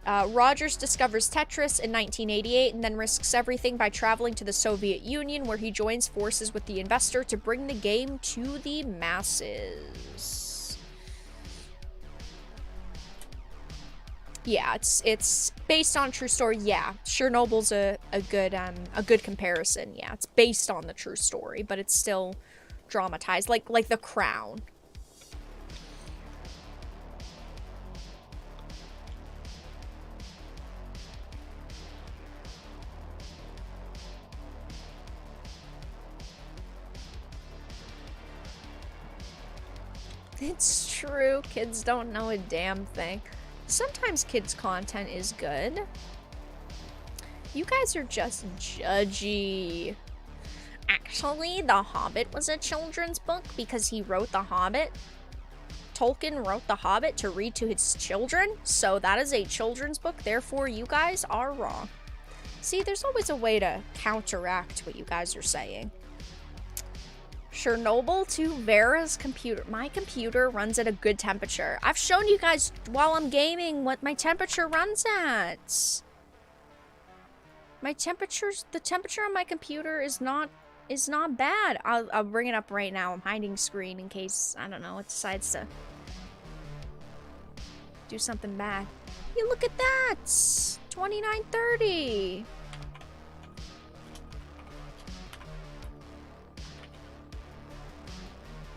Rogers discovers Tetris in 1988 and then risks everything by traveling to the Soviet Union, where he joins forces with the investor to bring the game to the masses. Yeah, it's based on true story. Yeah, Chernobyl's a good comparison. Yeah, it's based on the true story, but it's still dramatized, like The Crown. It's true. Kids don't know a damn thing. Sometimes kids' content is good. You guys are just judgy. Actually, The Hobbit was a children's book because he wrote The Hobbit. Tolkien wrote The Hobbit to read to his children, so that is a children's book. Therefore, you guys are wrong. See, there's always a way to counteract what you guys are saying. Chernobyl to Vara's computer. My computer runs at a good temperature. I've shown you guys while I'm gaming what my temperature runs at. the temperature on my computer is not bad. I'll bring it up right now. I'm hiding screen in case, I don't know, it decides to do something bad. You look at that! 2930.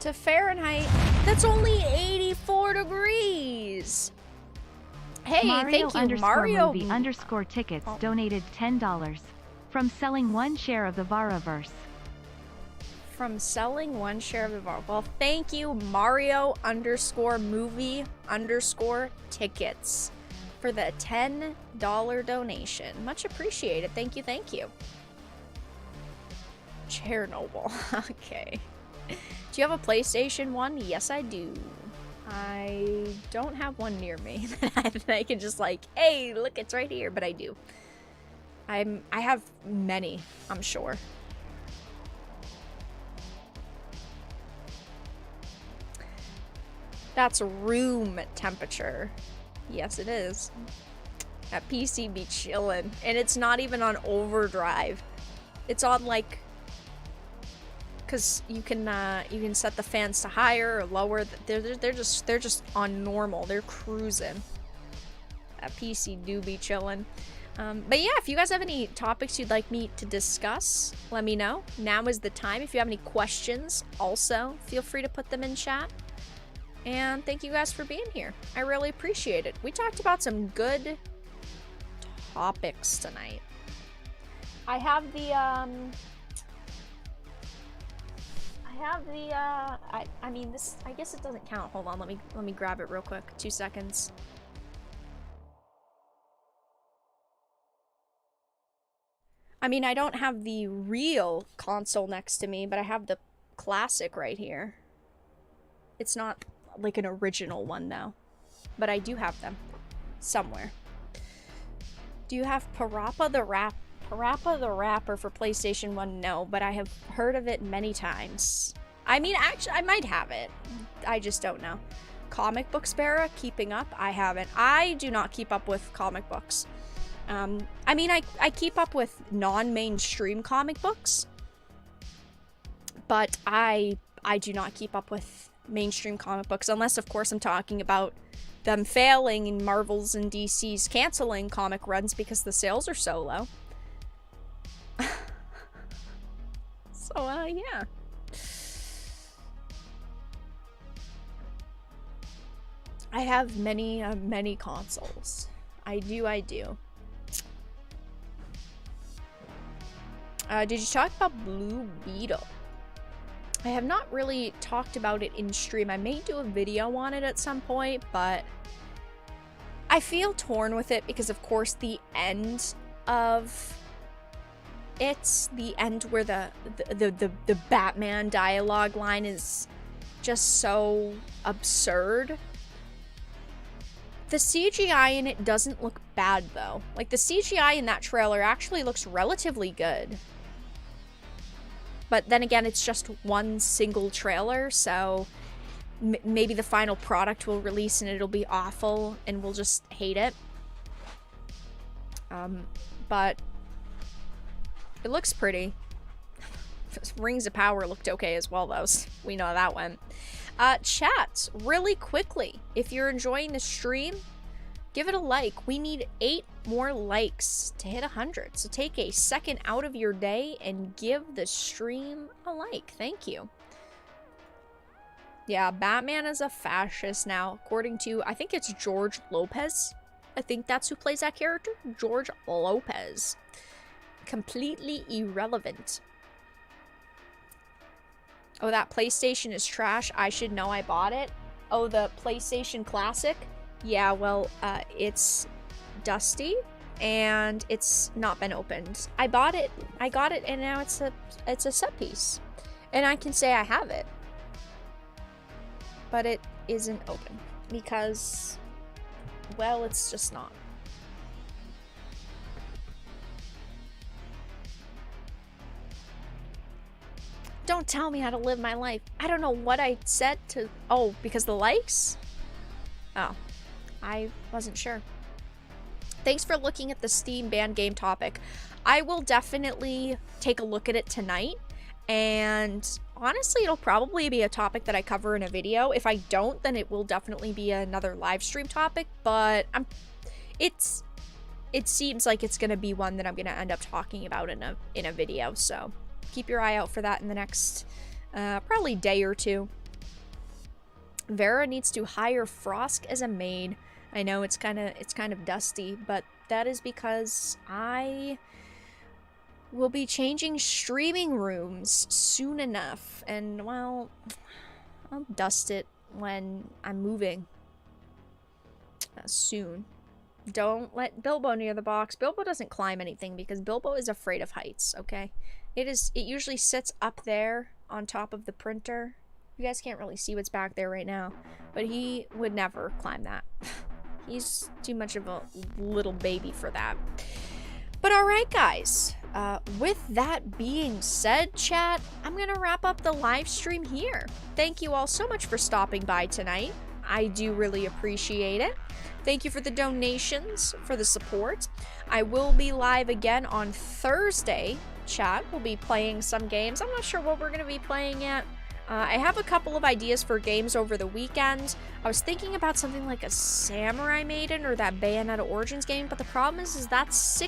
To Fahrenheit, that's only 84 degrees. Hey, Mario thank you, Mario. movie _ tickets donated $10 from selling one share of the Varaverse. From selling one share of the Vara. Well, thank you, Mario _movie _ tickets for the $10 donation. Much appreciated. Thank you, thank you. Chernobyl. Okay. Do you have a PlayStation 1? Yes, I do. I don't have one near me that I can just like, hey, look, it's right here, but I do. I have many, I'm sure. That's room temperature. Yes, it is. That PC be chillin', and it's not even on overdrive. It's on like, cause you can set the fans to higher or lower. They're just on normal. They're cruising. That PC do be chillin'. But yeah, if you guys have any topics you'd like me to discuss, let me know. Now is the time. If you have any questions, also feel free to put them in chat. And thank you guys for being here. I really appreciate it. We talked about some good topics tonight. I have the I mean this, I guess it doesn't count. Hold on, let me grab it real quick. 2 seconds. I mean, I don't have the real console next to me, but I have the classic right here. It's not like an original one though, but I do have them somewhere. Do you have Parappa the Rapper for PlayStation 1? No, but I have heard of it many times. I mean, actually, I might have it. I just don't know. Comic books, Vara, keeping up? I haven't. I do not keep up with comic books. I mean, I keep up with non-mainstream comic books, but I do not keep up with mainstream comic books, unless, of course, I'm talking about them failing and Marvel's and DC's canceling comic runs because the sales are so low. So, yeah. I have many consoles. I do. Did you talk about Blue Beetle? I have not really talked about it in stream. I may do a video on it at some point, but I feel torn with it because, of course, the end of it's the end where the Batman dialogue line is just so absurd. The CGI in it doesn't look bad though. Like, the CGI in that trailer actually looks relatively good. But then again, it's just one single trailer, so maybe the final product will release and it'll be awful and we'll just hate it. But it looks pretty. Rings of Power looked okay as well, though. We know how that went. Chat, really quickly, if you're enjoying the stream, give it a like. We need 8 more likes to hit 100. So take a second out of your day and give the stream a like. Thank you. Yeah, Batman is a fascist now, according to, I think it's George Lopez. I think that's who plays that character. George Lopez. Completely irrelevant. Oh, that PlayStation is trash. I should know, I bought it. Oh, the PlayStation Classic? Yeah, well, it's dusty and it's not been opened. I got it, and now it's a set piece. And I can say I have it. But it isn't open because, well, it's just not. Don't tell me how to live my life. I don't know what I said to... Oh, because the likes? Oh, I wasn't sure. Thanks for looking at the Steam banned game topic. I will definitely take a look at it tonight, and honestly, it'll probably be a topic that I cover in a video. If I don't, then it will definitely be another live stream topic, but it seems like it's gonna be one that I'm gonna end up talking about in a video, so keep your eye out for that in the next probably day or two. Vara needs to hire Frosk as a maid. I know it's kind of dusty, but that is because I will be changing streaming rooms soon enough, and well, I'll dust it when I'm moving soon. Don't let Bilbo near the box. Bilbo doesn't climb anything because Bilbo is afraid of heights, okay? It usually sits up there on top of the printer. You guys can't really see what's back there right now, but he would never climb that. He's too much of a little baby for that. But alright guys, with that being said, chat, I'm gonna wrap up the live stream here. Thank you all so much for stopping by tonight. I do really appreciate it. Thank you for the donations, for the support. I will be live again on Thursday, chat. We'll be playing some games. I'm not sure what we're gonna be playing yet. I have a couple of ideas for games over the weekend. I was thinking about something like a Samurai Maiden or that Bayonetta Origins game, but the problem is that's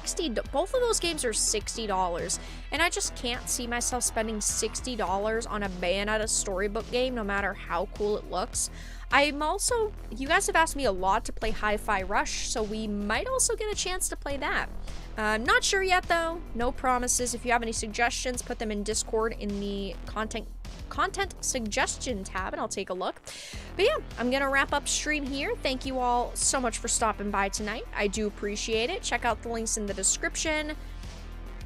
both of those games are $60, and I just can't see myself spending $60 on a Bayonetta storybook game, no matter how cool it looks. You guys have asked me a lot to play Hi-Fi Rush, so we might also get a chance to play that. Not sure yet though, no promises. If you have any suggestions, put them in Discord in the content suggestion tab and I'll take a look. But yeah, I'm gonna wrap up stream here. Thank you all so much for stopping by tonight. I do appreciate it. Check out the links in the description.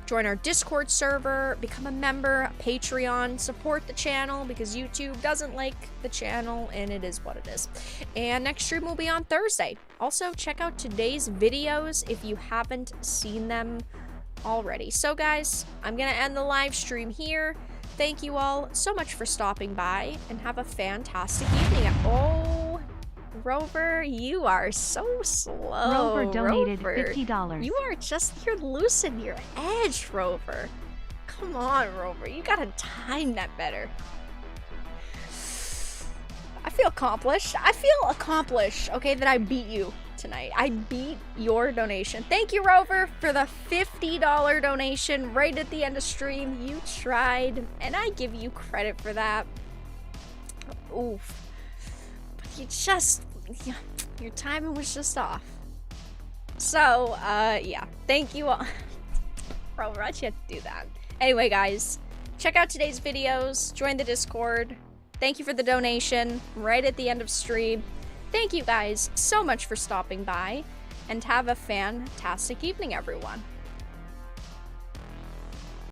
Join our Discord server, become a member, Patreon, support the channel because YouTube doesn't like the channel and it is what it is. And next stream will be on Thursday. Also, check out today's videos if you haven't seen them already. So guys, I'm gonna end the live stream here. Thank you all so much for stopping by and have a fantastic evening. Oh, Rover, you are so slow. Rover donated Rover. $50. You're losing your edge, Rover. Come on, Rover. You gotta time that better. I feel accomplished. Okay, that I beat you tonight. I beat your donation. Thank you, Rover, for the $50 donation right at the end of stream. You tried, and I give you credit for that. Oof. But your timing was just off. So, yeah. Thank you all. Rover, why'd you have to do that? Anyway, guys, check out today's videos. Join the Discord. Thank you for the donation right at the end of stream. Thank you guys so much for stopping by, and have a fantastic evening, everyone.